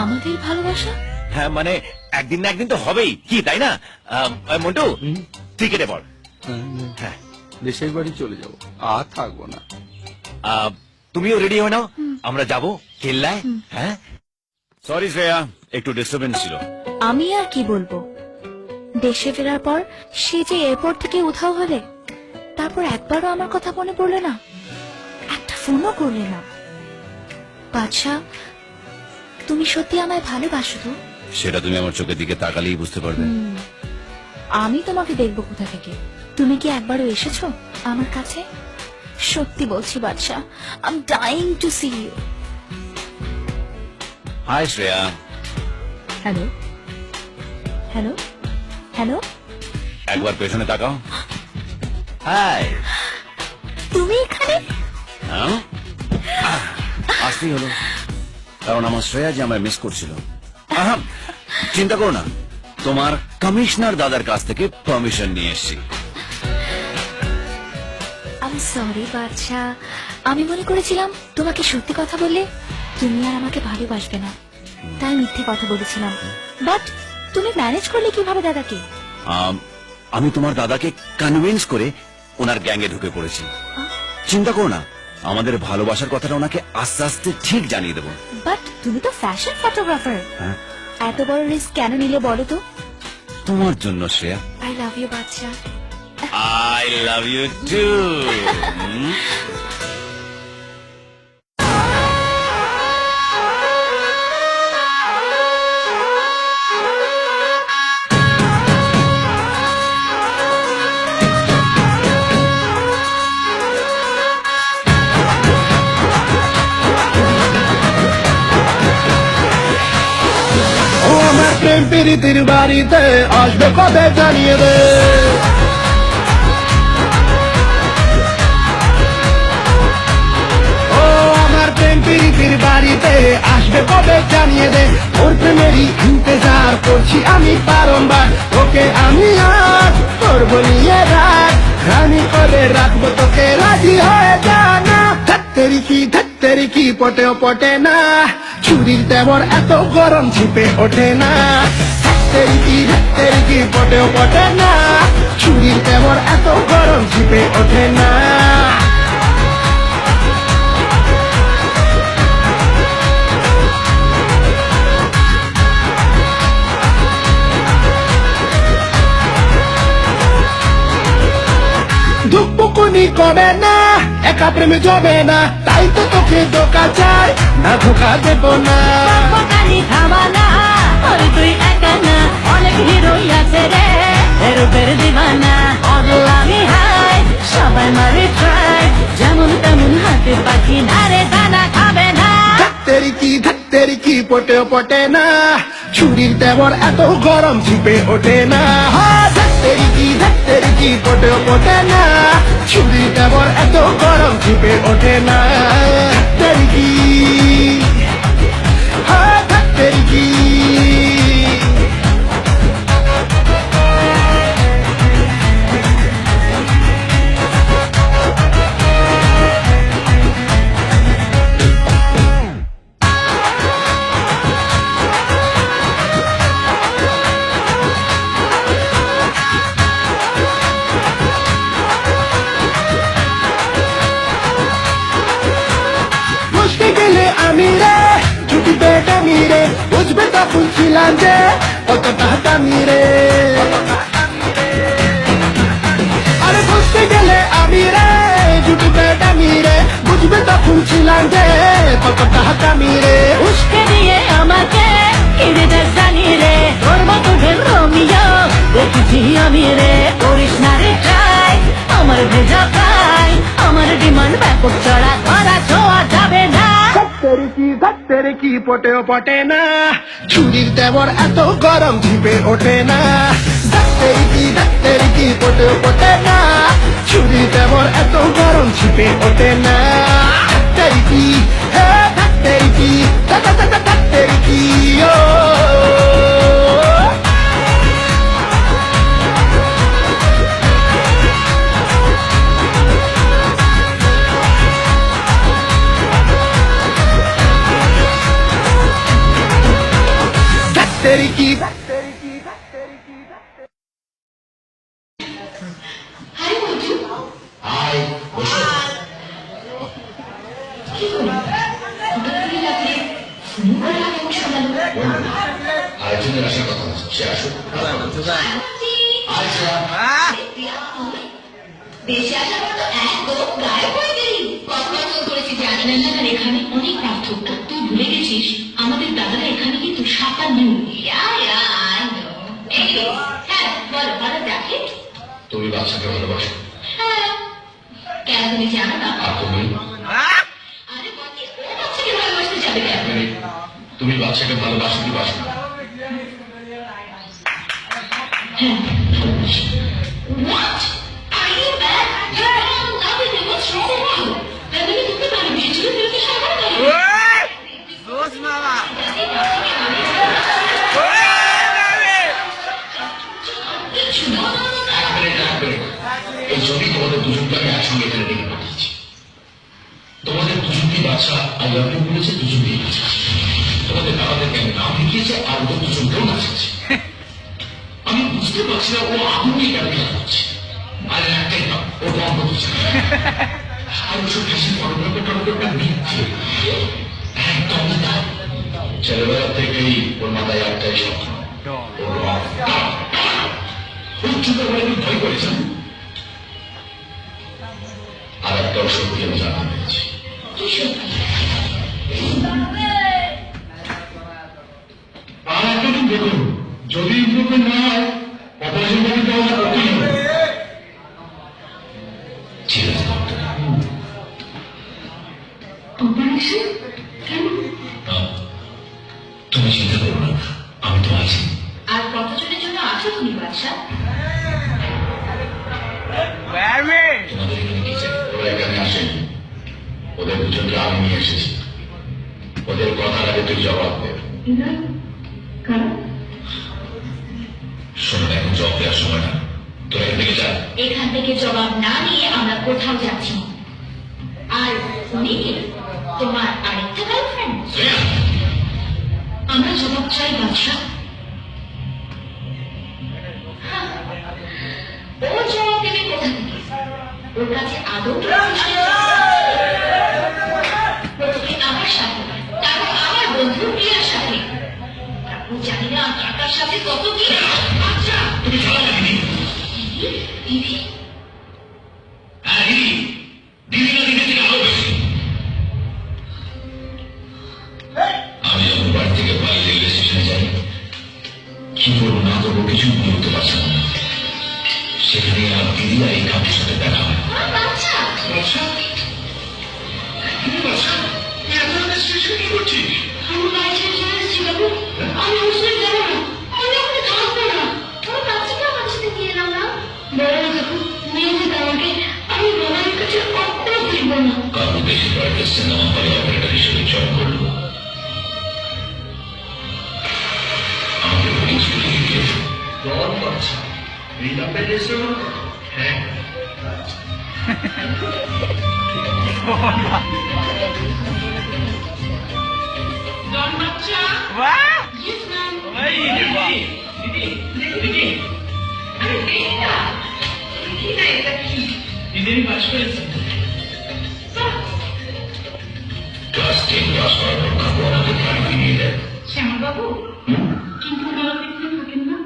আমাদের ভালোবাসা? হ্যাঁ মানে একদিন না একদিন তো হবেই, কি তাই না? মন্টু, তুই কেটে পড়। হ্যাঁ, দেশের বাড়ি চলে যাবো, আর থাকবো না। তুমিও রেডি হয়ে নাও, আমরা যাবো কেল্লায়। হ্যাঁ, সরি শ্রেয়া, একটু ডিস্টারবেন্স ছিল। আমি আর কি বলবো, দেশে ফেরার পর সে যে এয়ারপোর্ট থেকে উধাও হলে, তারপর একবারও আমার কথা মনে পড়লো না, একটা ফোনও করলে না। বাদশা, তুমি সত্যি আমায় ভালোবাসো তো? সেটা তুমি আমার চোখের দিকে তাকালেই বুঝতে পারবে। আমি তোমাকে দেখবো কোথা থেকে? তুমি কি একবারও এসেছো আমার কাছে? সত্যি বলছি Badshah, I am dying to see you. Hi Shreya. Hello hello hello, একবার পেছনে তাকাও। হাই। তুমি এখানে? হ্যাঁ, আসতেই হলো, কারণ আমার শ্রেয়া যে আমায় মিস করছিল। চিন্তা করো না, তোমার কমিশনার দাদার কাছ থেকে পারমিশন নিয়ে এসেছি। আমি সরি বাদশা, আমি মনে করেছিলাম তোমাকে সত্যি কথা বললে তুমি আর আমাকে ভালোবাসবে না, তাই মিথ্যে কথা বলেছিলাম। বাট তুমি ম্যানেজ করলে কিভাবে দাদাকে? আমি তোমার দাদাকে কনভিন্স করে ওনার গ্যাংয়ে ঢুকে পড়েছি। চিন্তা করো না, আমাদের ভালোবাসার কথাটা ওনাকে আস্তে আস্তে ঠিক জানিয়ে দেবো। বাট তুমি তো ফ্যাশন ফটোগ্রাফার, হ্যাঁ, এত বড় রিস্ক কেন নিলে বলো তো? তোমার জন্য শ্রেয়া। আই লাভ ইউ বাচ্চা। I love you too. ও আমার প্রেম প্রীতির বাড়িতে আসবে কবে জানিয়ে দে। ও আমার প্রেম প্রীতির বাড়িতে আসবে কবে জানিয়ে দে। ওর প্রেমেরই ইন্তজার করছি আমি বারংবার। ওকে আমি আজ করবো নিয়ে রাত, রানী করে রাখবো তোকে, রাজি হয়ে জানা। ধাত্তেরি কি পটেও পটে না, চুরির দেবর এত গরম ঝিপে ওঠে না। ধাত্তেরি কি পটেও পটে না, চুরির দেবর এত গরম ঝিপে ওঠে না। ধুকপুকুনি করে না, একা প্রেমে যাবে না, তাই তো তোকে ধোকা চাই, না ধোকা দেব না। তুই একা না, অনেক হিরোই আছে রে, রূপের দিবানা। আমি হাই, সবাই মারে ট্রাই, যেমন তেমন হাতে পাখি না রে, দানা খাবে না। ধাত্তেরি কি পটেও পটে না, চুরির দেবর এত গরম ঝিপে ওঠে না। ধাত্তেরি কি পটেও পটে না, চুরির দেবর এত গরম ঝিপে ওঠে না। ধাত্তেরি কি আমি রে ছুটি বেটা মিরে, বুঝবে তখন ছিলাম যে কতটা দামি রে। আরে বুঝতে গেলে আমি রে ছুটি বেটা মিরে, বুঝবে তখন ছিলাম যে কতটা দামি রে। উস্কে দিয়ে আমাকে কিনে জানি রে, তোর মতো রোমিও দেখেছি আমি রে। করিস না রে ট্রাই, আমার ভেজা পাই, আমার ডিমান্ড ব্যাপক চড়া ধরা ছোঁয়া যাবে না। ধাত্তেরি কি পটেও পটে না, চুরির দেবর এত গরম ঝিপে ওঠে না। ধাত্তেরি কি পটেও পটে না, চুরির দেবর এত গরম ঝিপে ওঠে না। ধাত্তেরি কি ধাত্তেরি কি ও ধাত্তেরি কি। আয়োজনের আসার কথা সে আসুক। দেশে আসার পর তো একদম গায়েব হয়ে গেলি। কত বছর করেছি জানি না জানার এখানে অনেক পার্থক্য। তুই ভুলে গেছিস আমাদের দাদারা এখানে কিন্তু সাঁতার নিউ। হ্যাঁ বলো বলো দেখে। তুমি বাচ্চাকে ভালোবাসো? হ্যাঁ কেন তুমি জানো না? আর তুমি? আরে বাচ্চা ও বাচ্চাকে ভালোবাসতে যাবে কেন? তুমি বাচ্চাকে ভালোবাসো কি বাসো না? হ্যাঁ ভালোবাসি। What? Are you bad? You're wrong. Nothing. What's wrong with you? Family তোকে ভালোবেসেছিল, তুই তো সামনে গেলি। এই ছবি তোমাদের দুজনকে আমি একসঙ্গে এখানে ডেকে পাঠিয়েছি। তোমাদের দুজনকে বাচ্চা আই লাভ ইউ বলেছে, দুজনকেই নাচাচ্ছে। তোমাদের দাদাদেরকে আমি নাম লিখিয়েছে, আর ওদের দুজনকেও নাচাচ্ছে। আমি বুঝতে পারছি না ও আগুনকে কেন খেলা করছে। আর একটাই নাম, ও বন্ধ করছে। আর ওসব হাসি টনটনটা মিথ্যে, একদম তাই। ছেলেবেলা থেকেই ওর মাথায় একটাই স্বপ্ন, ওর রং। করেছেন আর একটাও সত্যি আমি জানতে পেরেছি। কি সত্যি? আর একটা দিন দেখুন, যদি ইম্প্রুভমেন্ট না হয় অপারেশন করতে আমরা করতেই হবে। ঠিক আছে অপারেশন কেন? তুমি চিন্তা করো না, আমি তো আছি। আর কতজনের জন্য আছো তুমি বাদশা? তোমাদের এখানে কি চাই? ওরা এখানে আসেনি, ওদের দুজনকে আমি নিয়ে এসেছি। ওদের কথার আগে তুই জবাব দে। শোনো, এখন জবাব দেওয়ার সময় না, তোরা এখান থেকে যা। এখান থেকে জবাব না নিয়ে আমরা কোথাও যাচ্ছি না। আর উনি কি তোমার আরেকটা গার্লফ্রেন্ড? আমরা জবাব চাই বাদশা। ও জবাব দেবে কোথা থেকে? ওর কাছে আদৌ প্রথমে আমার সাথে, তারপর আমার বন্ধু প্রিয়ার সাথে, তারপর জানি না কাকার সাথে কত কি। আচ্ছা তুমি চলো দিদি। দিদি? হ্যাঁ দিদি। দিদি না দিদি থেকে আরো বেশি। আমি যখন বাড়ি থেকে বাইরে রেলওয়ে স্টেশনে যাই, কি করবো না করবো কিছু বুঝতে পারছি না। সেখানে আমার দিদি আর এই কাকুর সাথে দেখা হয়। স্টেশনে কি করছিস? আমি বাড়ি ছেড়ে চলে এসেছি বাবু। আমি হোস্টেলে যাবো না, আমি ওখানে থাকবো না। আমার বাচ্চাকে আমার সাথে নিয়ে এলাম না। বড় দেখুন নিয়ে যেতে আমাকে, আমি বাবার কাছে কখনো ফিরবো না। কাকু বেশিরভাগ সিনেমা হলে অপারেটর হিসেবে জব করলো। আমাকে পুলিশ পুলিশ গিয়েছে। জল বাচ্চা এই নামটা গেছে? হ্যাঁ Don Bacha? What? Yes, ma'am. Hey, Didi. Didi. I'm Dida. Dida is a key. Didi Bacha is. Class 10 class করার পর কাকু আমাদের বাড়ি ফিরিয়ে দেয়। শ্যামা বাবু, কিন্তু ওরা এখানে থাকেন না।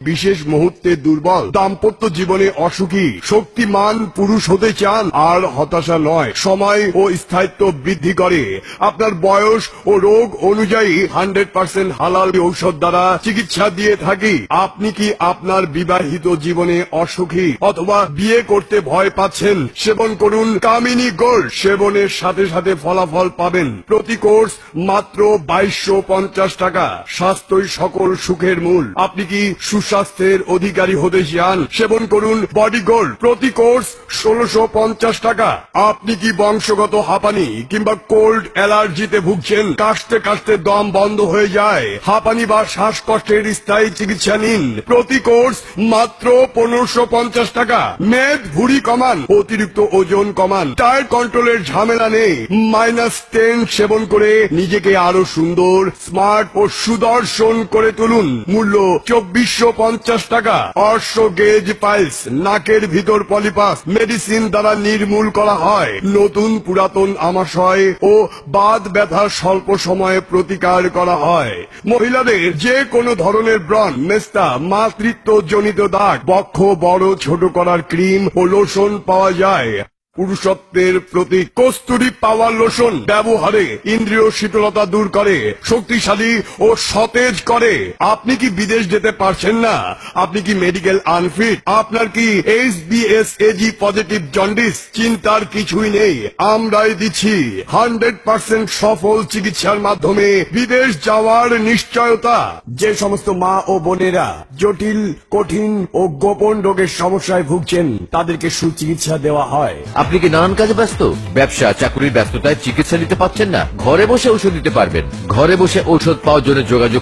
বিশেষ মুহূর্তে দুর্বল, দাম্পত্য জীবনে অসুখী, শক্তিমান পুরুষ হতে চান আর হতাশা নয়, সময় ও স্থায়িত্ব বৃদ্ধি করে। আপনার বয়স ও রোগ অনুযায়ী 100% হালাল ঔষধ দ্বারা চিকিৎসা দিয়ে থাকি। আপনি কি আপনার বিবাহিত জীবনে অসুখী অথবা বিয়ে করতে ভয় পাচ্ছেন? সেবন করুন কামিনী গোল্ড। সেবনের সাথে সাথে ফলাফল পাবেন। প্রতি কোর্স মাত্র 2250 টাকা। স্বাস্থ্যই সকল সুখের মূল। আপনি কি সুস্বাস্থ্যের অধিকারী হতে চান? সেবন করুন বডি গোল্ড। প্রতি কোর্স 1650 টাকা। আপনি কি বংশগত হাঁপানি কিংবা কোল্ড অ্যালার্জিতে ভুগছেন? কাশতে কাশতে দম বন্ধ হয়ে যায়? হাঁপানি বা শ্বাসকষ্টের স্থায়ী চিকিৎসা নিন। প্রতি কোর্স মাত্র 1550 টাকা। মেদ ভুঁড়ি কমান, অতিরিক্ত ওজন কমান, ডায়েট কন্ট্রোলের ঝামেলা নেই। -10 সেবন করে নিজেকে আরো সুন্দর, স্মার্ট ও সুদর্শন করে তুলুন। মূল্য 2450 টাকা। অর্শ গেজ পাইলস, নাকের ভিতর পলিপাস মেডিসিন দ্বারা নির্মূল করা হয়। নতুন পুরাতন আমাশয় ও বাত ব্যথা স্বল্প সময়ে প্রতিকার করা হয়। মহিলাদের যে কোনো ধরনের ব্রণ, মেস্তা, মাতৃত্ব জনিত দাগ, বক্ষ বড় ছোট করার ক্রিম ও লোশন পাওয়া যায়। পুরুষত্বের প্রতি কস্তুরী পাওয়ার লোশন ব্যবহারে ইন্দ্রিয় শীতলতা দূর করে, শক্তিশালী ও সতেজ করে। আপনি কি বিদেশ যেতে পারছেন না? আপনি কি মেডিকেল আনফিট? আপনার কি HbSAg পজিটিভ জন্ডিস? চিন্তার কিছুই নেই, আমরাই দিচ্ছি 100% সফল চিকিৎসার মাধ্যমে বিদেশ যাওয়ার নিশ্চয়তা। যে সমস্ত মা ও বোনেরা জটিল, কঠিন ও গোপন রোগের সমস্যায় ভুগছেন তাদেরকে সুচিকিৎসা দেওয়া হয়। আপনি কি নানান কাজে ব্যস্ত? ব্যবসা চাকুরির ব্যস্ততায় চিকিৎসা নিতে পারছেন না? ঘরে বসে ঔষধ নিতে পারবেন। ঘরে বসে ঔষধ পাওয়ার জন্য যোগাযোগ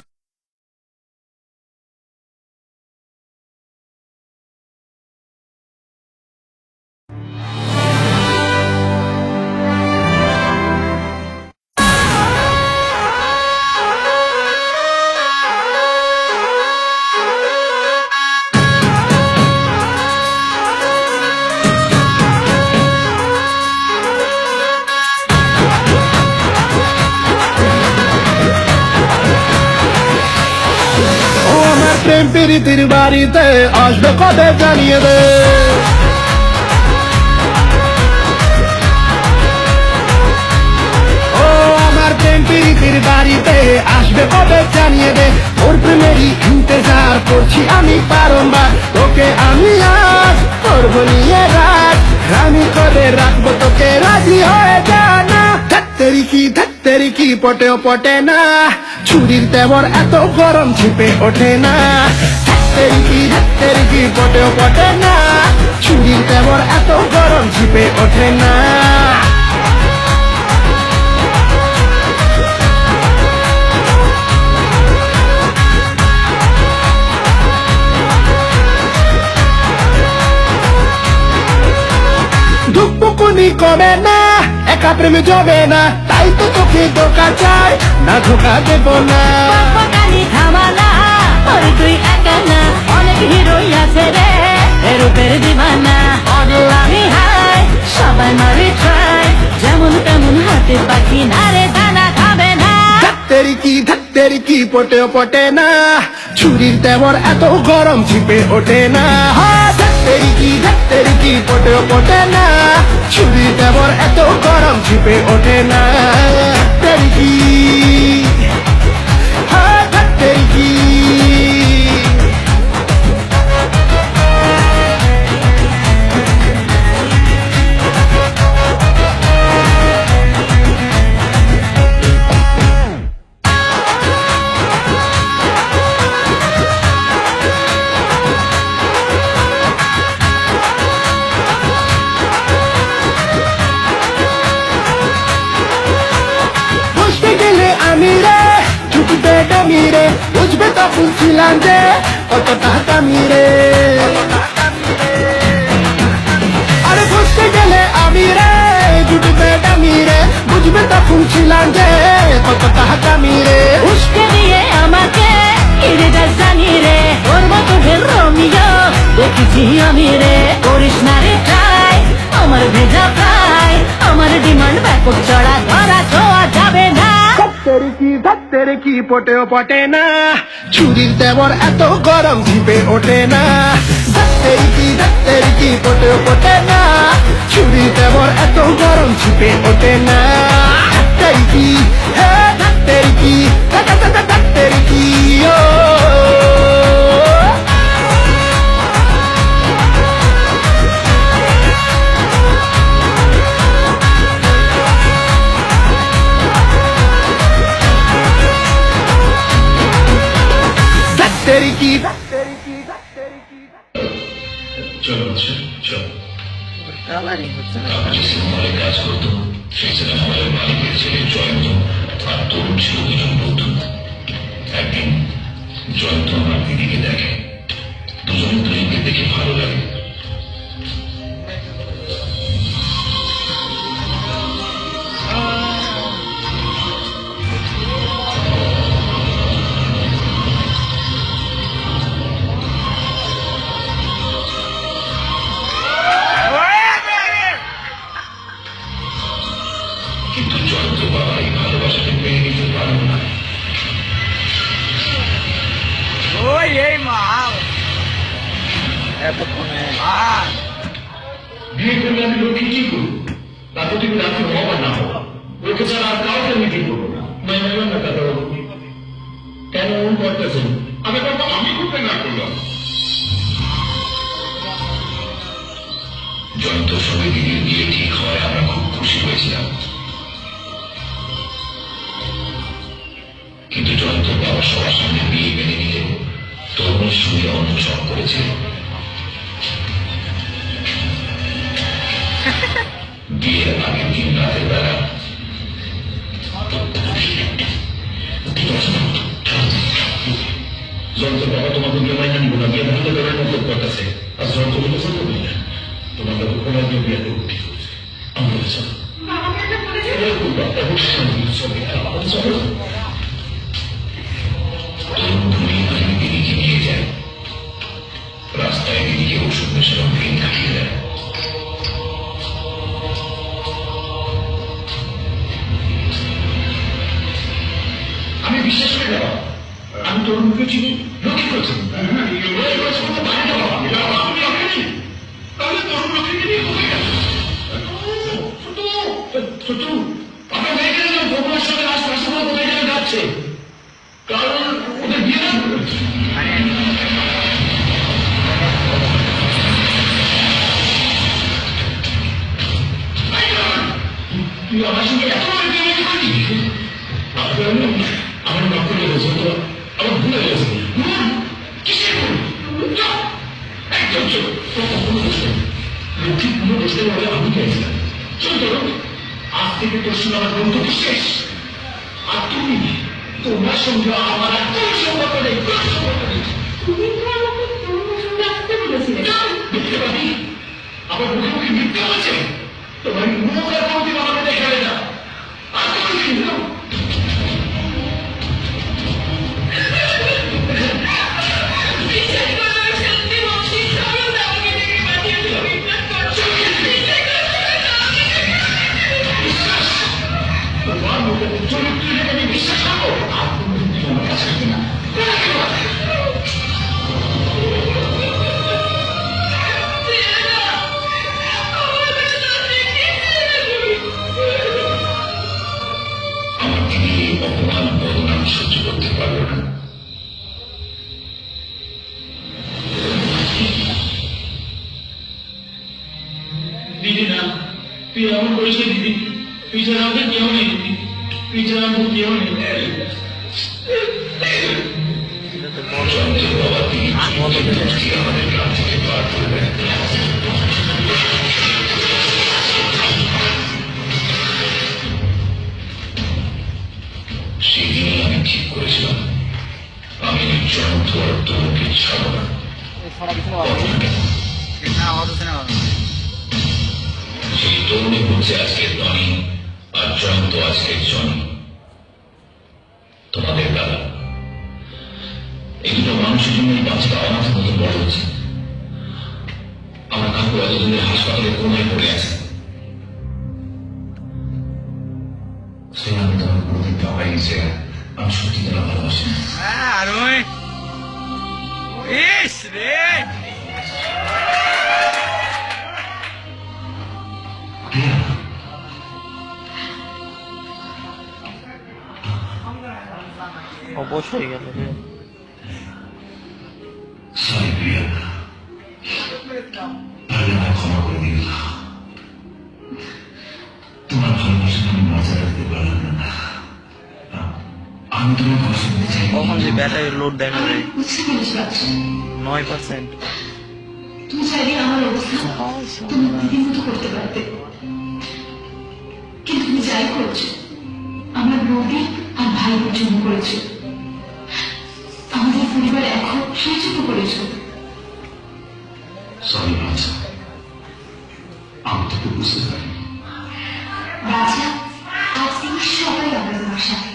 প্রেম প্রীতির বাড়িতে আসবে কবে জানিয়ে দে। ও আমার প্রেম প্রীতির বাড়িতে আসবে কবে জানিয়ে দে। ওর প্রেমেরই ইন্তজার করছি আমি বারংবার, তোকে আমি আজ করবো নিয়ে রাত, আমি করে রাখবো তোকে রাজি হয়ে জানা। ধাত্তেরি কি পটেও পটে না, ছুরির দেবর এত গরম ছিপে ওঠে না। ধাত্তেরি কি পটেও পটে না, ছুরির দেবর এত গরম ছিপে ওঠে না। ধুকপুকুনি কমে না, একা প্রেমে জবে না, তাই তো তোকে ধোকা চাই না, ধোকা দেব না। থামালা ওরে তুই একা না, অনেক হিরোই আছে রে রূপের দিবানা। আমি হাই সবাই মারে ট্রাই, যেমন তেমন হাতে পাখি না রে, দানা খাবে না। ধাত্তেরি কি পটেও পটে না, ছুরির দেবর এত গরম ছিপে ওঠে না। ধাত্তেরি কি পটেও পটে না, ছুরির দেবর এত গরম ছিপে ওঠে না। ধাত্তেরি কি বুঝবে তখন ছিলাম যে কতটা দামি রে। আরে বুঝতে গেলে আমি রে জুটবে দামি রে, বুঝবে তখন ছিলাম যে কতটা দামি রে। উস্কে দিয়ে আমাকে ইরেটা জানি রে, ওর মতো ঢের রমিও দেখেছি আমি রে। করিস না রে ট্রাই, আমার ভেজা প্রায়, আমার ডিমান্ড ব্যাপক চড়া ধরা ছোঁয়া যাবে না। ধাত্তেরি কি পটেও পটে না, ছুরির দেবর এত গরম ছিপে ওঠে না। ধাত্তেরি কি পটেও পটে না, ছুরির দেবর এত গরম ছিপে ওঠে না। ধাত্তেরি কি ধাত্তেরি কি ও চলো চলো যে সিনেমায় কাজ করতো সেই সিনেমায় মালিকের ছেলে জয়ন্ত আর তরুণ ছিল দুজন বন্ধু। একদিন জয়ন্ত আমার দিদিকে দেখে, দুজনে দুজনকে দেখে ভালো লাগে। কিন্তু জয়ন্ত বাবা এই ভালোবাসাকে মেনে নিতে পারল না। বিয়ে করলে আমি লোককে কি করবো? তাতে তুমি রাতে হওয়া না হওয়া, ওকে ছাড়া আর কাউকে আমি কি করবো না। না কথা কেন মন করতেছেন? আমি করবো, আমি করতে না করলাম। জয়ন্তর সঙ্গে দিদির বিয়ে ঠিক হয়, আমরা খুব খুশি হয়েছিলাম। কিন্তু জয়ন্ত বাবা সবার সঙ্গে বিয়ে মেনে নিয়ে তরুণের সঙ্গে অন্য সব করেছে। বিয়ের আগের দিন রাতের বেলা জয়ন্ত বাবা তোমাকে জমাই না নিব না, বিয়ে ভালো করার মতো করতেছে। আর জয়ন্ত বলেছে তোমাকে কোনো বিয়ে উঠে আমরা দিদিকে নিয়ে যায়, রাস্তায় দিদিকে ওষুধ মেশানো ভেঙে খাইয়ে দেয়। আমি বিশ্বাস করি না, আমি তোর মুখে চিনি লক্ষ্য করছি বাইরে যাবো আমি রাখিনি তাহলে তোর মুখে চিনি কোথায় গেল ছোট আপনার মেয়েকে ভগবানের সঙ্গে আশপাশে কোথায় গেলে যাচ্ছে কারণ ওদের বিয়ে না করেছে তুই আমার সঙ্গে এত আমার নকল হয়েছে তো আমার ভুলে গেছে কিসের একদম চলো কোনো দোষ নেই লক্ষ্মী কোনো দোষ নেই বলে আমি গেছিলাম চল তোর আজ থেকে তোর সঙ্গে আমার বন্ধুত্ব শেষ আর তুমি তোমার সঙ্গে আমার আর কোনো সম্পর্ক নেই তুমি তো আমাকে তোমার সঙ্গে আসতে বলেছিলে দেখতে পাবি আমার মুখে মুখে মিথ্যা হচ্ছে তোমার মুখ আর কোনদিন আমাকে দেখাবে না আর তুমি কিন্তু বিশ্বাস করো আর কোনদিন তুমি আমার কাছে আসবে না অপমান বদনাম সহ্য করতে পারবে না দিদি না তুই এমন করিস দিদি তুই ছাড়া আমাদের কেউ নেই দিদি তুই ছাড়া আমাদের কেউ নেই বাবা তিনি আমাদের গ্রাম থেকে বার করবেন সেদিনই আমি ঠিক করেছিলাম আমি জয়ন্ত আর তরুণকে ছাড়ব না সেই তরুণী হচ্ছে আজকের ধনী আর জয়ন্ত আজকের জনি তোমাদের দাদা এই দুটো মানুষের জন্য এই বাচ্চাটা অনাথের মতো বড় হচ্ছে আমার কাকু এতদিনের হাসপাতালে কোনায় পড়ে আছে সে আমি তোমার প্রতি টাকাই গেছে আমি সত্যি তারা ভালোবাসি অবশ্যই গেল সরি প্রিয়া তাহলে আমায় ক্ষমা করে দিও তোমার ভালোবাসা আমি মজা রাখতে পারলাম না আমি তোমার কষ্ট দিতে চাই কখন যে ব্যাটারি লোড দেখাবে বুঝতে পেরেছি বাচ্চা 9%। তুমি চাইলে আমার অবস্থা তুমি দিদির মতো করতে পারতে কিন্তু তুমি যাই করেছো আমার বৌদি আর ভাইয়ের জন্য করেছো আমাদের পরিবার এখন সেই জন্য করেছো সরি বাচ্চা আমি তোকে বুঝতে পারি বাচ্চা আজ থেকে সবাই আমরা তোমার সাথে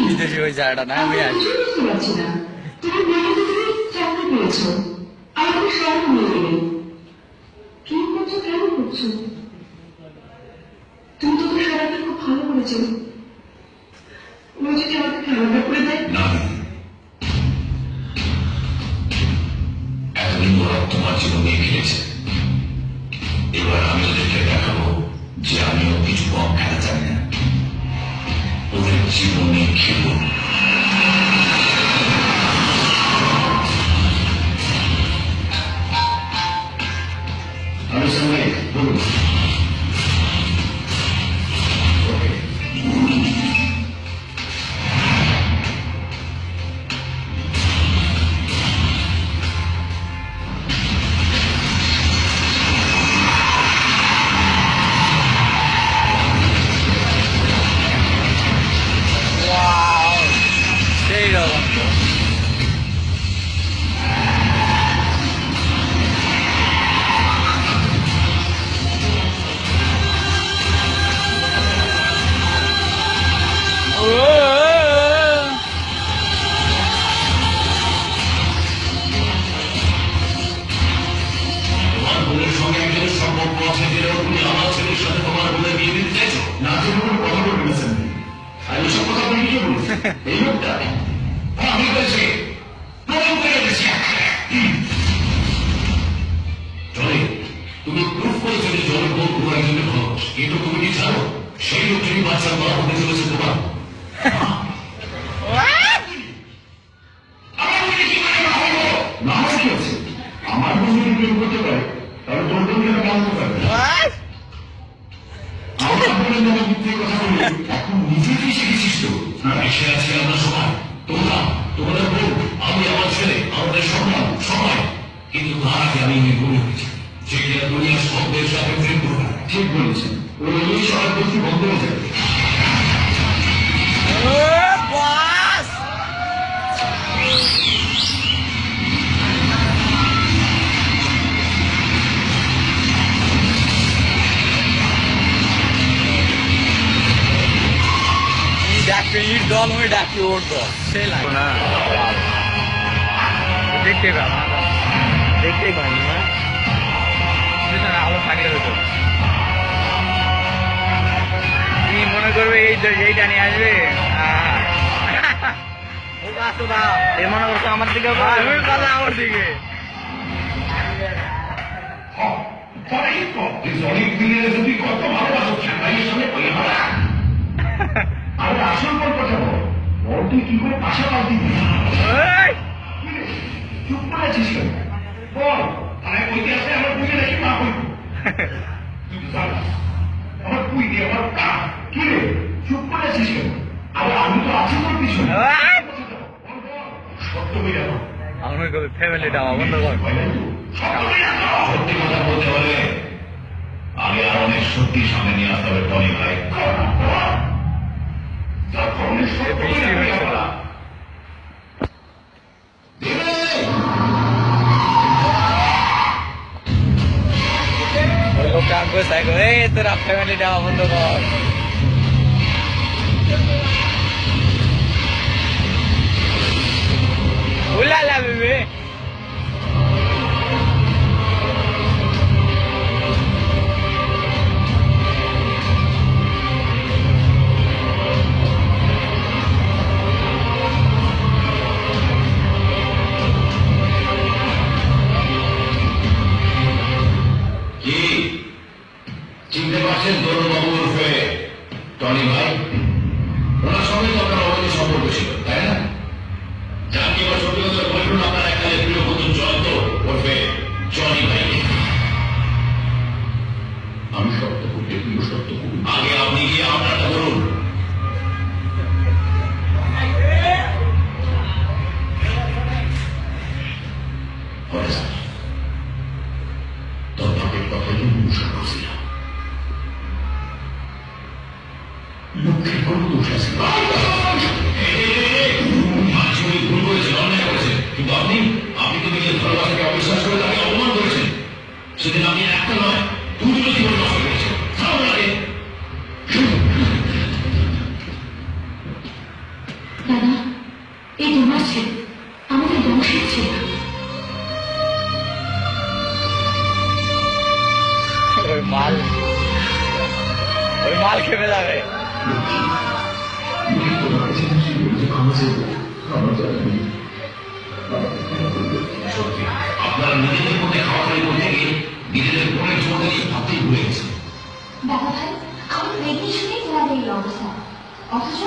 বিদেশি ওই জায়গাটা না আমি আছি তুমি মেয়েকে তুমি চাকরি পেয়েছো আর আমি সব নিয়ে গেলে কি করছো কেন করছো তুমি তো তোর সারাকে খুব ভালো করেছো ও যদি আমাকে খেলাধুলা করে দেয় না এতদিন ওরা তোমার জীবনে খেলেছে এবার আমি ওদেরকে দেখাবো যে আমিও কিছু কম খেলা জানি না ওদের জীবনে খেলবো আমি সঙ্গে বলুন সেই রকম তোমার বোনের সঙ্গে একজনের সম্পর্ক আছে যেটা তুমি আমার ছেলের সাথে তোমার বোনের বিয়ে দিতে চাইছো না যে কোনো কথা বলবে না স্যার আর এইসব কথা আপনি কি বলছেন এই লোকটা হয়েছে, প্রমাণ করে গেছে। জনি, তুমি প্রুফ করেছো যে জনের বউ তোমার একজনের ভালো, কিন্তু তুমি কি জানো সেই লোকটি বাচ্চার মা হতে চলেছে তোমার? না হয় কি আছে, আমার বন্ধু যদি করতে পারে তাহলে তোর বন্ধু মানতে পারবে। আমার বোনের নামে মিথ্যে কথা বলি, এখন নিজেকেই শিখেছিস তো। এসে আছি আমরা সবাই, তোমরা, তোমাদের বউ, আমি, আমার ছেলে, আমাদের সন্তান, সবাই। কিন্তু তার আগে আমি বলে উঠেছি যে কিনা দুনিয়ার শব্দের সাথে প্রেম করবে। ঠিক বলেছেন, ওই সবাই বলছি বন্ধ হয়ে যাবে। ডাকবে ইট দল হয়ে ডাকি ওর দল সে লাগে না দেখতে পাবো দেখতেই পারি না আলো থাকলে হতো তুমি মনে করবে এইটা নিয়ে আসবে এর মনে করছো আমার দিকে আমার দিকে অনেক দিনের যদি কত ভালোবাসো খেলাইয়ের সামনে বলে মারা। আরে আসল পর কথা বল, বলটি কি করে পাশা পাল্টি চুপ করে আছিস কেন? বল, আরে বইতে আছে আমার বুঝে নাকি মা বলবো তুই তো জানা আমার পুই দিয়ে আমার কা কি রে চুপ করে আছিস কেন? আরে আমি তো আছি তোর পিছনে। সত্য বলে আমার আমার ফ্যামিলিটা বন্ধ কর সত্যি কথা বলতে হলে আগে আর অনেক সত্যি সামনে নিয়ে আসতে হবে টনি ভাই। তোরা ফ্যামিলিটা বন্ধ কর উলালা বেবে চিনতে পারছেন দরুণবাবু উর্ফে টনি ভাই? ওনার সঙ্গে তো আপনার অবৈধ সম্পর্ক ছিল, তাই না? জানকি বা সত্যি কথা বলুন, আপনার একটা প্রিয় বন্ধু জয়ন্ত উর্ফে জনি ভাই। আমি সত্য করতে প্রিয় সত্য করুন, আগে আপনি গিয়ে আপনারটা বলুন। তোর বাপের কথা অনুসরণ করছিলাম, লক্ষ্যের কোনো দোষ আছে ভুল করেছেন, অন্যায় করেছেন, কিন্তু আপনি তো নিজের ভালোবাসাকে অবিশ্বাস করে তাকে অপমান করেছেন। সেদিন আপনি একটা নয় দুটো জীবন নষ্ট করেছেন। দাদা, এই তোমার ছেলে, আমাদের বংশের ছেলে। ওই মাল খেপে যাবে। আপনারা নিজেদের মধ্যে খাওয়াখাওয়ি করতে গিয়ে নিজেদের বোনের জীবনে নিয়ে ভাবতেই ভুলে গেছেন। দাদা ভাই, আমি প্রেগনেন্ট শুনেই তোমাদের এই অবস্থা, অথচ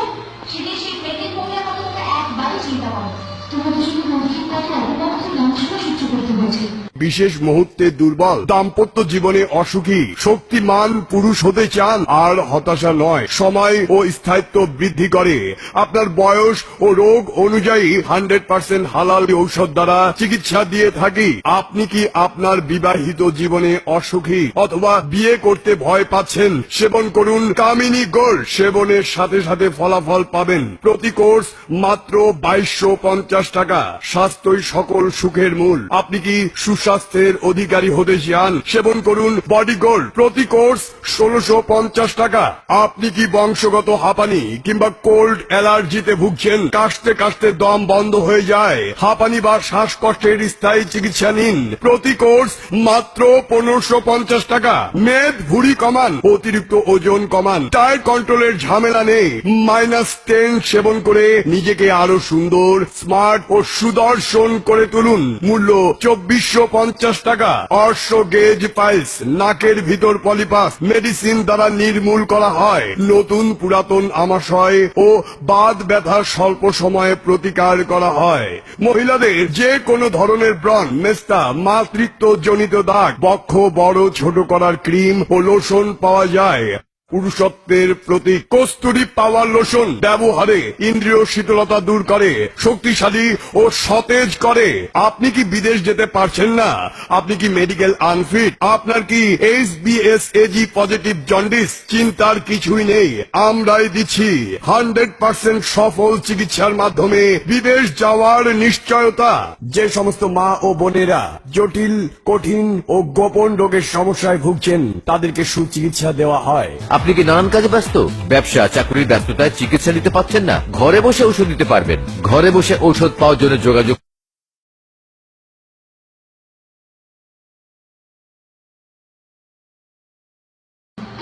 সেদিন সেই প্রেগনেন্ট মহিলার কথা তোমরা একবারই চিন্তা করো। তোমাদের শুধু নদীর কাছে এতটা যন্ত্রণা সহ্য করতে হয়েছে। বিশেষ মুহূর্তে দুর্বল, দাম্পত্য জীবনে অসুখী, শক্তিমান পুরুষ হতে চান আর হতাশা নয়, সময় ও স্থায়িত্ব বৃদ্ধি করে। আপনার বয়স ও রোগ অনুযায়ী 100% হালাল ঔষধ দ্বারা চিকিৎসা দিয়ে থাকি। আপনি কি আপনার বিবাহিত জীবনে অসুখী অথবা বিয়ে করতে ভয় পাচ্ছেন? সেবন করুন কামিনী গোল্ড। সেবনের সাথে সাথে ফলাফল পাবেন। প্রতি কোর্স মাত্র 2250 টাকা। স্বাস্থ্যই সকল সুখের মূল। আপনি কি সুস্বাস্থ্যের অধিকারী হতে চান? সেবন করুন বডি গোল্ড। প্রতি কোর্স 1650 টাকা। আপনি কি বংশগত হাঁপানি কিংবা কোল্ড অ্যালার্জিতে ভুগছেন? কাশতে কাশতে দম বন্ধ হয়ে যায়? হাঁপানি বা শ্বাসকষ্টের স্থায়ী চিকিৎসা নিন। প্রতি কোর্স মাত্র 1550 টাকা। মেদ ভুঁড়ি কমান, অতিরিক্ত ওজন কমান, ডায়েট কন্ট্রোলের ঝামেলা নেই। -10 সেবন করে নিজেকে আরো সুন্দর, স্মার্ট স্মার্ট ও সুদর্শন করে তুলুন। মূল্য 2450 টাকা। অর্শ গেজ পাইলস, নাকের ভিতর পলিপাস মেডিসিন দ্বারা নির্মূল করা হয়। নতুন পুরাতন আমাশয় ও বাত ব্যথা স্বল্প সময়ে প্রতিকার করা হয়। মহিলাদের যে কোনো ধরনের ব্রণ, মেস্তা, মাতৃত্ব জনিত দাগ, বক্ষ বড় ছোট করার ক্রিম ও লোশন পাওয়া যায়। পুরুষত্বের প্রতি কস্তুরী পাওয়ার লোশন ব্যবহারে ইন্দ্রিয় শীতলতা দূর করে, শক্তিশালী ও সতেজ করে। আপনি কি বিদেশ যেতে পারছেন না? আপনি কি মেডিকেল আনফিট? আপনার কি HbSAg পজিটিভ জন্ডিস? চিন্তার কিছুই নেই, আমরাই দিচ্ছি 100% সফল চিকিৎসার মাধ্যমে বিদেশ যাওয়ার নিশ্চয়তা। যে সমস্ত মা ও বোনেরা জটিল, কঠিন ও গোপন রোগের সমস্যায় ভুগছেন তাদেরকে সুচিকিৎসা দেওয়া হয়। আপনি কি নানান কাজে ব্যস্ত? ব্যবসা চাকরির ব্যস্ততায় চিকিৎসা নিতে পারছেন না? ঘরে বসে ঔষধ নিতে পারবেন। ঘরে বসে ঔষধ পাওয়ার জন্য যোগাযোগ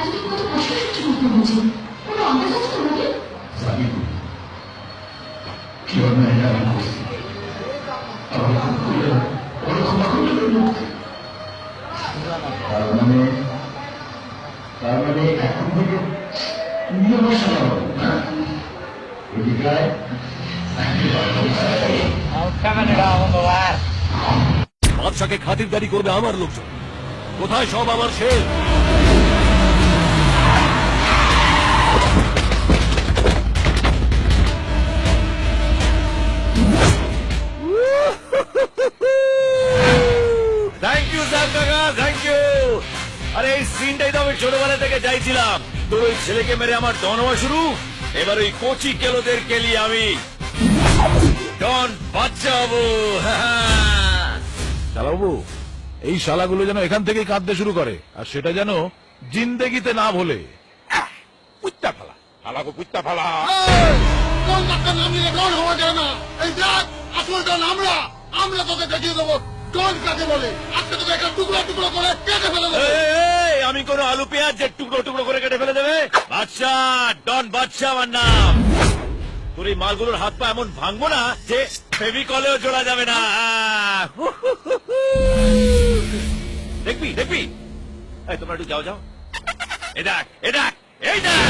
আজকে কত কষ্ট হচ্ছে করতে বলছি কোনো আন্দাজ আছে তোমাদের? তার মানে এখন থেকে তুমি আমার সারা না এদিকায় বাদশাকে খাতিরদারি করবে আমার লোকজন। কোথায় সব আমার শের? থ্যাংক ইউ স্যার কাকা, থ্যাংক ইউ। আরে এই সিনটাই তো আমি ছোটবেলা থেকে চাইছিলাম। তোর ওই ছেলেকে মেরে আমার ডন হওয়া শুরু, এবার ওই কচি কেলোদের কেলি আমি ডন বাচ্চা হবো। শালাবাবু, এই শালাগুলো যেন এখান থেকেই কাঁদতে শুরু করে, আর সেটা যেন জিন্দেগিতে না ভোলে। কুত্তা ফালা, শালাকে কুত্তা ফালা। কোন টাকা নামিয়ে ডন হওয়া যায় না। এই দেখ আসল ডন আমরা, আমরা তোকে দেখিয়ে দেবো ডন কাকে বলে। আজকে তোকে একটা টুকরো টুকরো করে কেটে ফেলে দেবো। এই, আমি কোন আলু পেঁয়াজ যে টুকরো টুকরো করে কেটে ফেলে দেবে? বাদশাহ, ডন বাদশাহ আমার নাম। তোর এই মালগুলোর হাত পা এমন ভাঙবো না যে ফেভিকলেও জোড়া যাবে না। দেখবি দেখবি? এই তোমরা একটু যাও যাও। এ দেখ, এ দেখ, এই দেখ।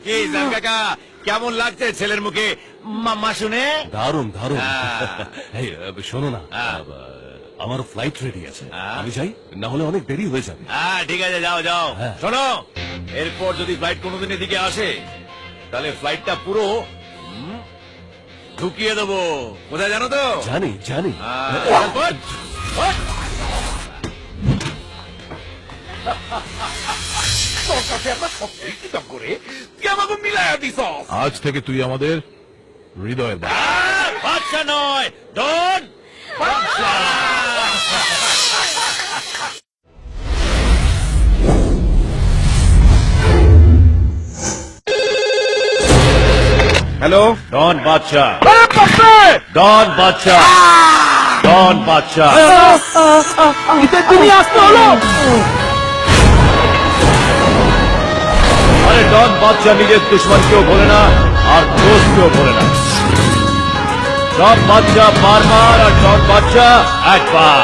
কি জান কাকা কেমন লাগছে ছেলের মুখে মাম্মা শুনে? দারুণ দারুণ। হ্যাঁ। এই, শোনো না, হ্যাঁ। আমার ফ্লাইট রেডি আছে, হ্যাঁ। আমি যাই, না হলে অনেক দেরি হয়ে যাবে। হ্যাঁ ঠিক আছে, যাও যাও। হ্যাঁ। শোনো, এরপর যদি ফ্লাইট কোনোদিন এদিকে আসে তাহলে ফ্লাইটটা পুরো ঢুকিয়ে দেবো। কোথায় জানো তো? জানি জানি। হ্যাঁ, ওঠ, ওঠ। তোর কাছে আমরা সত্যি কিতাব করে তুই আমাকে মিলাইয়া দিস। আজ থেকে তুই আমাদের হৃদয়ের বাচ্চা। বাচ্চা নয়, ডন বাচ্চা। হ্যালো, ডন বাচ্চা, ডন বাচ্চা, ডন বাচ্চা। তুমি আসতে হলো। আরে ডন বাচ্চা নিজের দুশ্মনকেও বলে না আর দোষকেও বলে না। ডন বাচ্চা বারবার আর ডন বাচ্চা একবার।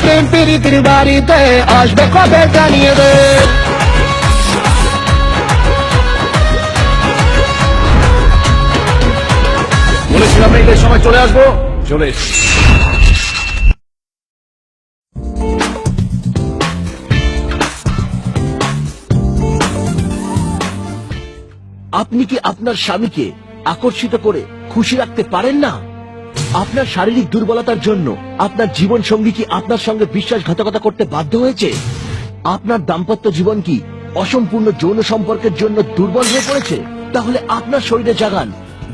প্রেম প্রীতির বাড়িতে আসবে কবে জানিয়ে দে। বলেছিলাম না ঈদের সময় চলে আসবো, চলে এসেছি। আপনি কি আপনার স্বামীকে আকর্ষিত করে খুশি রাখতে পারেন না? আপনার শারীরিক দুর্বলতার জন্য আপনার জীবন সঙ্গী কি আপনার সঙ্গে বিশ্বাসঘাতকতা করতে বাধ্য হয়েছে? আপনার দাম্পত্য জীবন কি অসম্পূর্ণ যৌন সম্পর্কের জন্য দুর্বল হয়ে পড়েছে? তাহলে আপনার শরীরে জাগান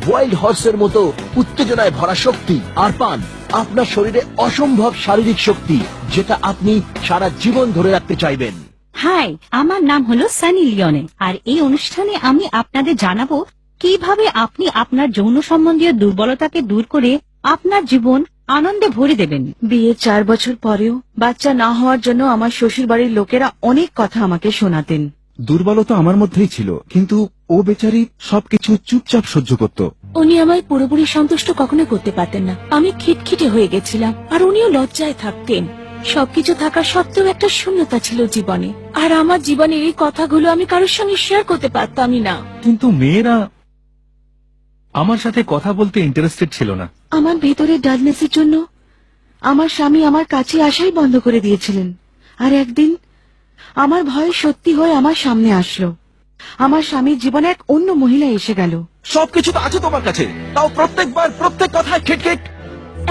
ওয়াইল্ড হর্সের মতো উত্তেজনায় ভরা শক্তি, আর পান আপনার শরীরে অসম্ভব শারীরিক শক্তি, যেটা আপনি সারা জীবন ধরে রাখতে চাইবেন। হাই, আমার নাম হলো সানি লিওনে, আর এই অনুষ্ঠানে আমি আপনাদের জানাবো কিভাবে আপনি আপনার যৌন সম্বন্ধীয় দুর্বলতাকে দূর করে আপনার জীবন আনন্দে ভরে দেবেন। বিয়ের 4 বছর পরেও বাচ্চা না হওয়ার জন্য আমার শ্বশুর বাড়ির লোকেরা অনেক কথা আমাকে শোনাতেন। দুর্বলতা আমার মধ্যেই ছিল, কিন্তু ও বেচারি সবকিছু চুপচাপ সহ্য করত। উনি আমায় পুরোপুরি সন্তুষ্ট কখনো করতে পারতেন না। আমি খিটখিটে হয়ে গেছিলাম, আর উনিও লজ্জায় থাকতেন। সবকিছু থাকা সত্ত্বেও একটা শূন্যতা ছিল জীবনে, আর আমার জীবনের এই কথাগুলো আমি কারোর সঙ্গে শেয়ার করতে পারতামই না। কিন্তু মেয়েরা আমার সাথে কথা বলতে ইন্টারেস্টেড ছিল না। আমার ভেতরের ডালনেসের জন্য আমার স্বামী আমার কাছে আসাই বন্ধ করে দিয়েছিলেন। আর একদিন আমার ভয় সত্যি হয়ে আমার সামনে আসলো। আমার স্বামীর জীবনে এক অন্য মহিলা এসে গেল। সবকিছু তো আছে তোমার কাছে, তাও প্রত্যেকবার প্রত্যেক কথায় খিটখিট।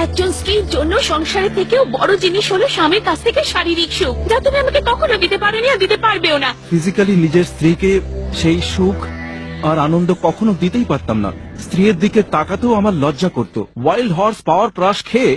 একজন স্ত্রীর জন্য সংসারের থেকেও বড় জিনিস হলো স্বামীর কাছ থেকে শারীরিক সুখ, যা তুমি আমাকে কখনো দিতে পারোনি আর দিতে পারবেও না। ফিজিক্যালি নিজের স্ত্রীকে সেই সুখ আর আনন্দ কখনো দিতেই পারতাম না। স্ত্রীর দিকে তাকাতেও আমার লজ্জা করত। ওয়াইল্ড হর্স পাওয়ার প্রাশ খেয়ে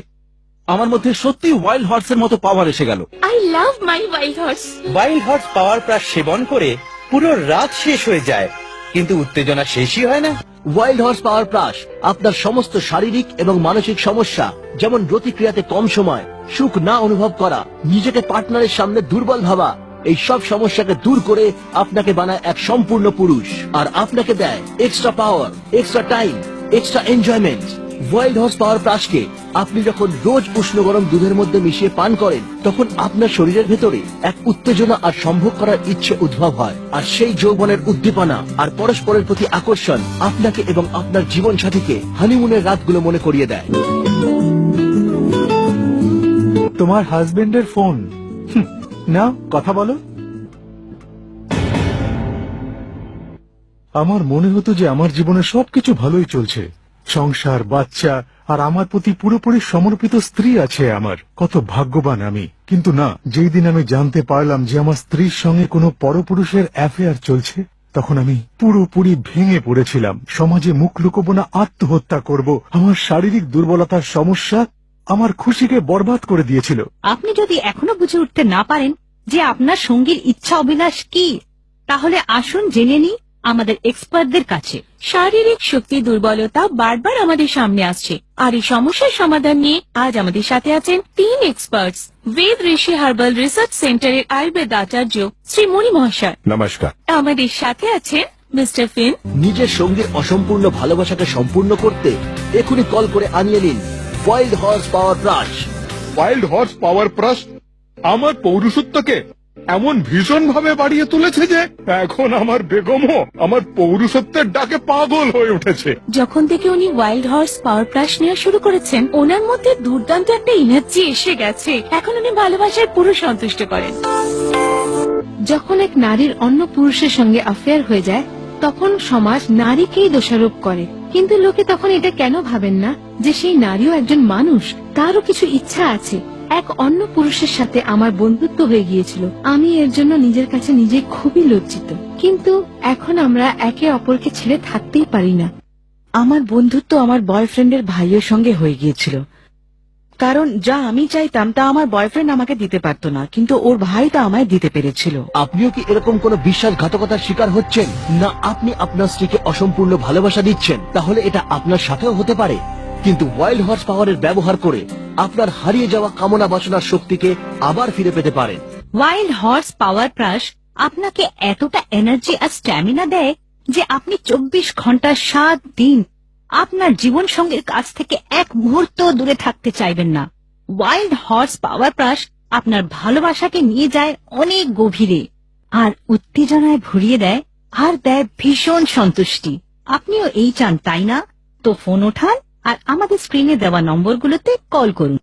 আমার মধ্যে সত্যি ওয়াইল্ড হর্সের মতো পাওয়ার এসে গেল। I love my wild horse. Wild horse power প্রাশ সেবন করে পুরো রাত শেষ হয়ে যায়, কিন্তু উত্তেজনা শেষই হয় না। ওয়াইল্ড হর্স পাওয়ার প্লাস আপনার সমস্ত শারীরিক এবং মানসিক সমস্যা, যেমন প্রতিক্রিয়াতে কম সময়, সুখ না অনুভব করা, নিজেকে পার্টনারের সামনে দুর্বল ভাবা, এই সব সমস্যাকে দূর করে আপনাকে বানায় এক সম্পূর্ণ পুরুষ, আর আপনাকে দেয় extra power, extra time, extra enjoyment. Wild horse power প্লাসকে আপনি যখন রোজ উষ্ণ গরম দুধের মধ্যে মিশিয়ে পান করেন, তখন আপনার শরীরের ভেতরে এক উত্তেজনা আর সম্ভোগ করার ইচ্ছে উদ্ভব হয়, আর সেই যৌবনের উদ্দীপনা আর পরস্পরের প্রতি আকর্ষণ আপনাকে এবং আপনার জীবন সাথীকে হানিমুনের রাতগুলো মনে করিয়ে দেয়। তোমার হাজবেন্ডের ফোন, না কথা বলো। আমার মনে হতো যে আমার জীবনে সবকিছু ভালোই চলছে, সংসার, বাচ্চা আর আমার প্রতি পুরোপুরি সমর্পিত স্ত্রী আছে আমার। কত ভাগ্যবান আমি। কিন্তু না, যেই দিন আমি জানতে পারলাম যে আমার স্ত্রীর সঙ্গে কোনো পরপুরুষের অ্যাফেয়ার চলছে, তখন আমি পুরোপুরি ভেঙে পড়েছিলাম। সমাজে মুখ লুকোবো না, আত্মহত্যা করব। আমার শারীরিক দুর্বলতার সমস্যা আমার খুশিকে বরবাদ করে দিয়েছিল। আপনি যদি এখনো বুঝে উঠতে না পারেন যে আপনার সঙ্গীর ইচ্ছা অভিলাষ কি, তাহলে আসুন জেনে নিই আমাদের এক্সপার্টদের কাছে। শারীরিক শক্তি দুর্বলতা বারবার আমাদের সামনে আসছে, আর এই সমস্যার সমাধান নিয়ে আজ আমাদের সাথে আছেন 3 এক্সপার্টস। বেদ ঋষি হার্বাল রিসার্চ সেন্টারের আয়ুর্বেদ আচার্য শ্রী মণি মহাশয়, নমস্কার। আমাদের সাথে আছেন মিস্টার ফিন, নিজের সঙ্গীর অসম্পূর্ণ ভালোবাসাকে সম্পূর্ণ করতে এখনই কল করে আনিয়ে নিন ওয়াইল্ড হর্স পাওয়ার ব্রাশ। ওয়াইল্ড হর্স পাওয়ার ব্রাশ আমার পৌরুষত্বকে এমন ভীষণ ভাবে বাড়িয়ে তুলেছে যে এখন আমার বেগমও আমার পৌরুষত্বের ডাকে পাগল হয়ে উঠেছে। যখন থেকে উনি ওয়াইল্ড হর্স পাওয়ার প্লাস নেওয়া শুরু করেছেন, ওনার মধ্যে দুর্দান্ত একটা এনার্জি এসে গেছে। এখন উনি ভালোবাসায় পুরো সন্তুষ্ট করেন। যখন এক নারীর অন্য পুরুষের সঙ্গে অ্যাফেয়ার হয়ে যায়, তখন সমাজ নারীকেই দোষারোপ করে। কিন্তু লোকে তখন এটা কেন ভাবেন না যে সেই নারীও একজন মানুষ, তারও কিছু ইচ্ছা আছে। এক অন্য পুরুষের সাথে আমার বন্ধুত্ব হয়ে গিয়েছিল। আমি এর জন্য নিজের কাছে নিজে খুবই লজ্জিত, কিন্তু এখন আমরা একে অপরকে ছেড়ে থাকতেই পারি না। আমার বন্ধুত্ব আমার বয়ফ্রেন্ডের ভাইয়ের সঙ্গে হয়ে গিয়েছিল, কারণ যা আমি চাইতাম তা আমার বয়ফ্রেন্ড আমাকে দিতে পারতো না, কিন্তু ওর ভাই তা আমায় দিতে পেরেছিল। আপনিও কি এরকম কোন বিশ্বাসঘাতকতার শিকার হচ্ছেন না? আপনি আপনার স্ত্রীকে অসম্পূর্ণ ভালোবাসা দিচ্ছেন, তাহলে এটা আপনার সাথেও হতে পারে। কিন্তু ওয়াইল্ড হর্স পাওয়ারের ব্যবহার করে আপনার হারিয়ে যাওয়া কামনা বাসনার শক্তিকে আবার ফিরে পেতে পারেন। ওয়াইল্ড হর্স পাওয়ার ব্রাশ আপনাকে এতটা এনার্জি আর স্ট্যামিনা দেয় যে আপনি 24 ঘন্টা 7 দিন আপনার জীবন সঙ্গীর কাছ থেকে এক মুহূর্ত দূরে থাকতে চাইবেন না। ওয়াইল্ড হর্স পাওয়ার ব্রাশ আপনার ভালোবাসাকে নিয়ে যায় অনেক গভীরে আর উত্তেজনায় ভরিয়ে দেয় আর দেয় ভীষণ সন্তুষ্টি। আপনিও এই চান, তাই না? তো ফোন ওঠান আর আমাদের স্ক্রিনে দেওয়া নম্বরগুলোতে কল করুন।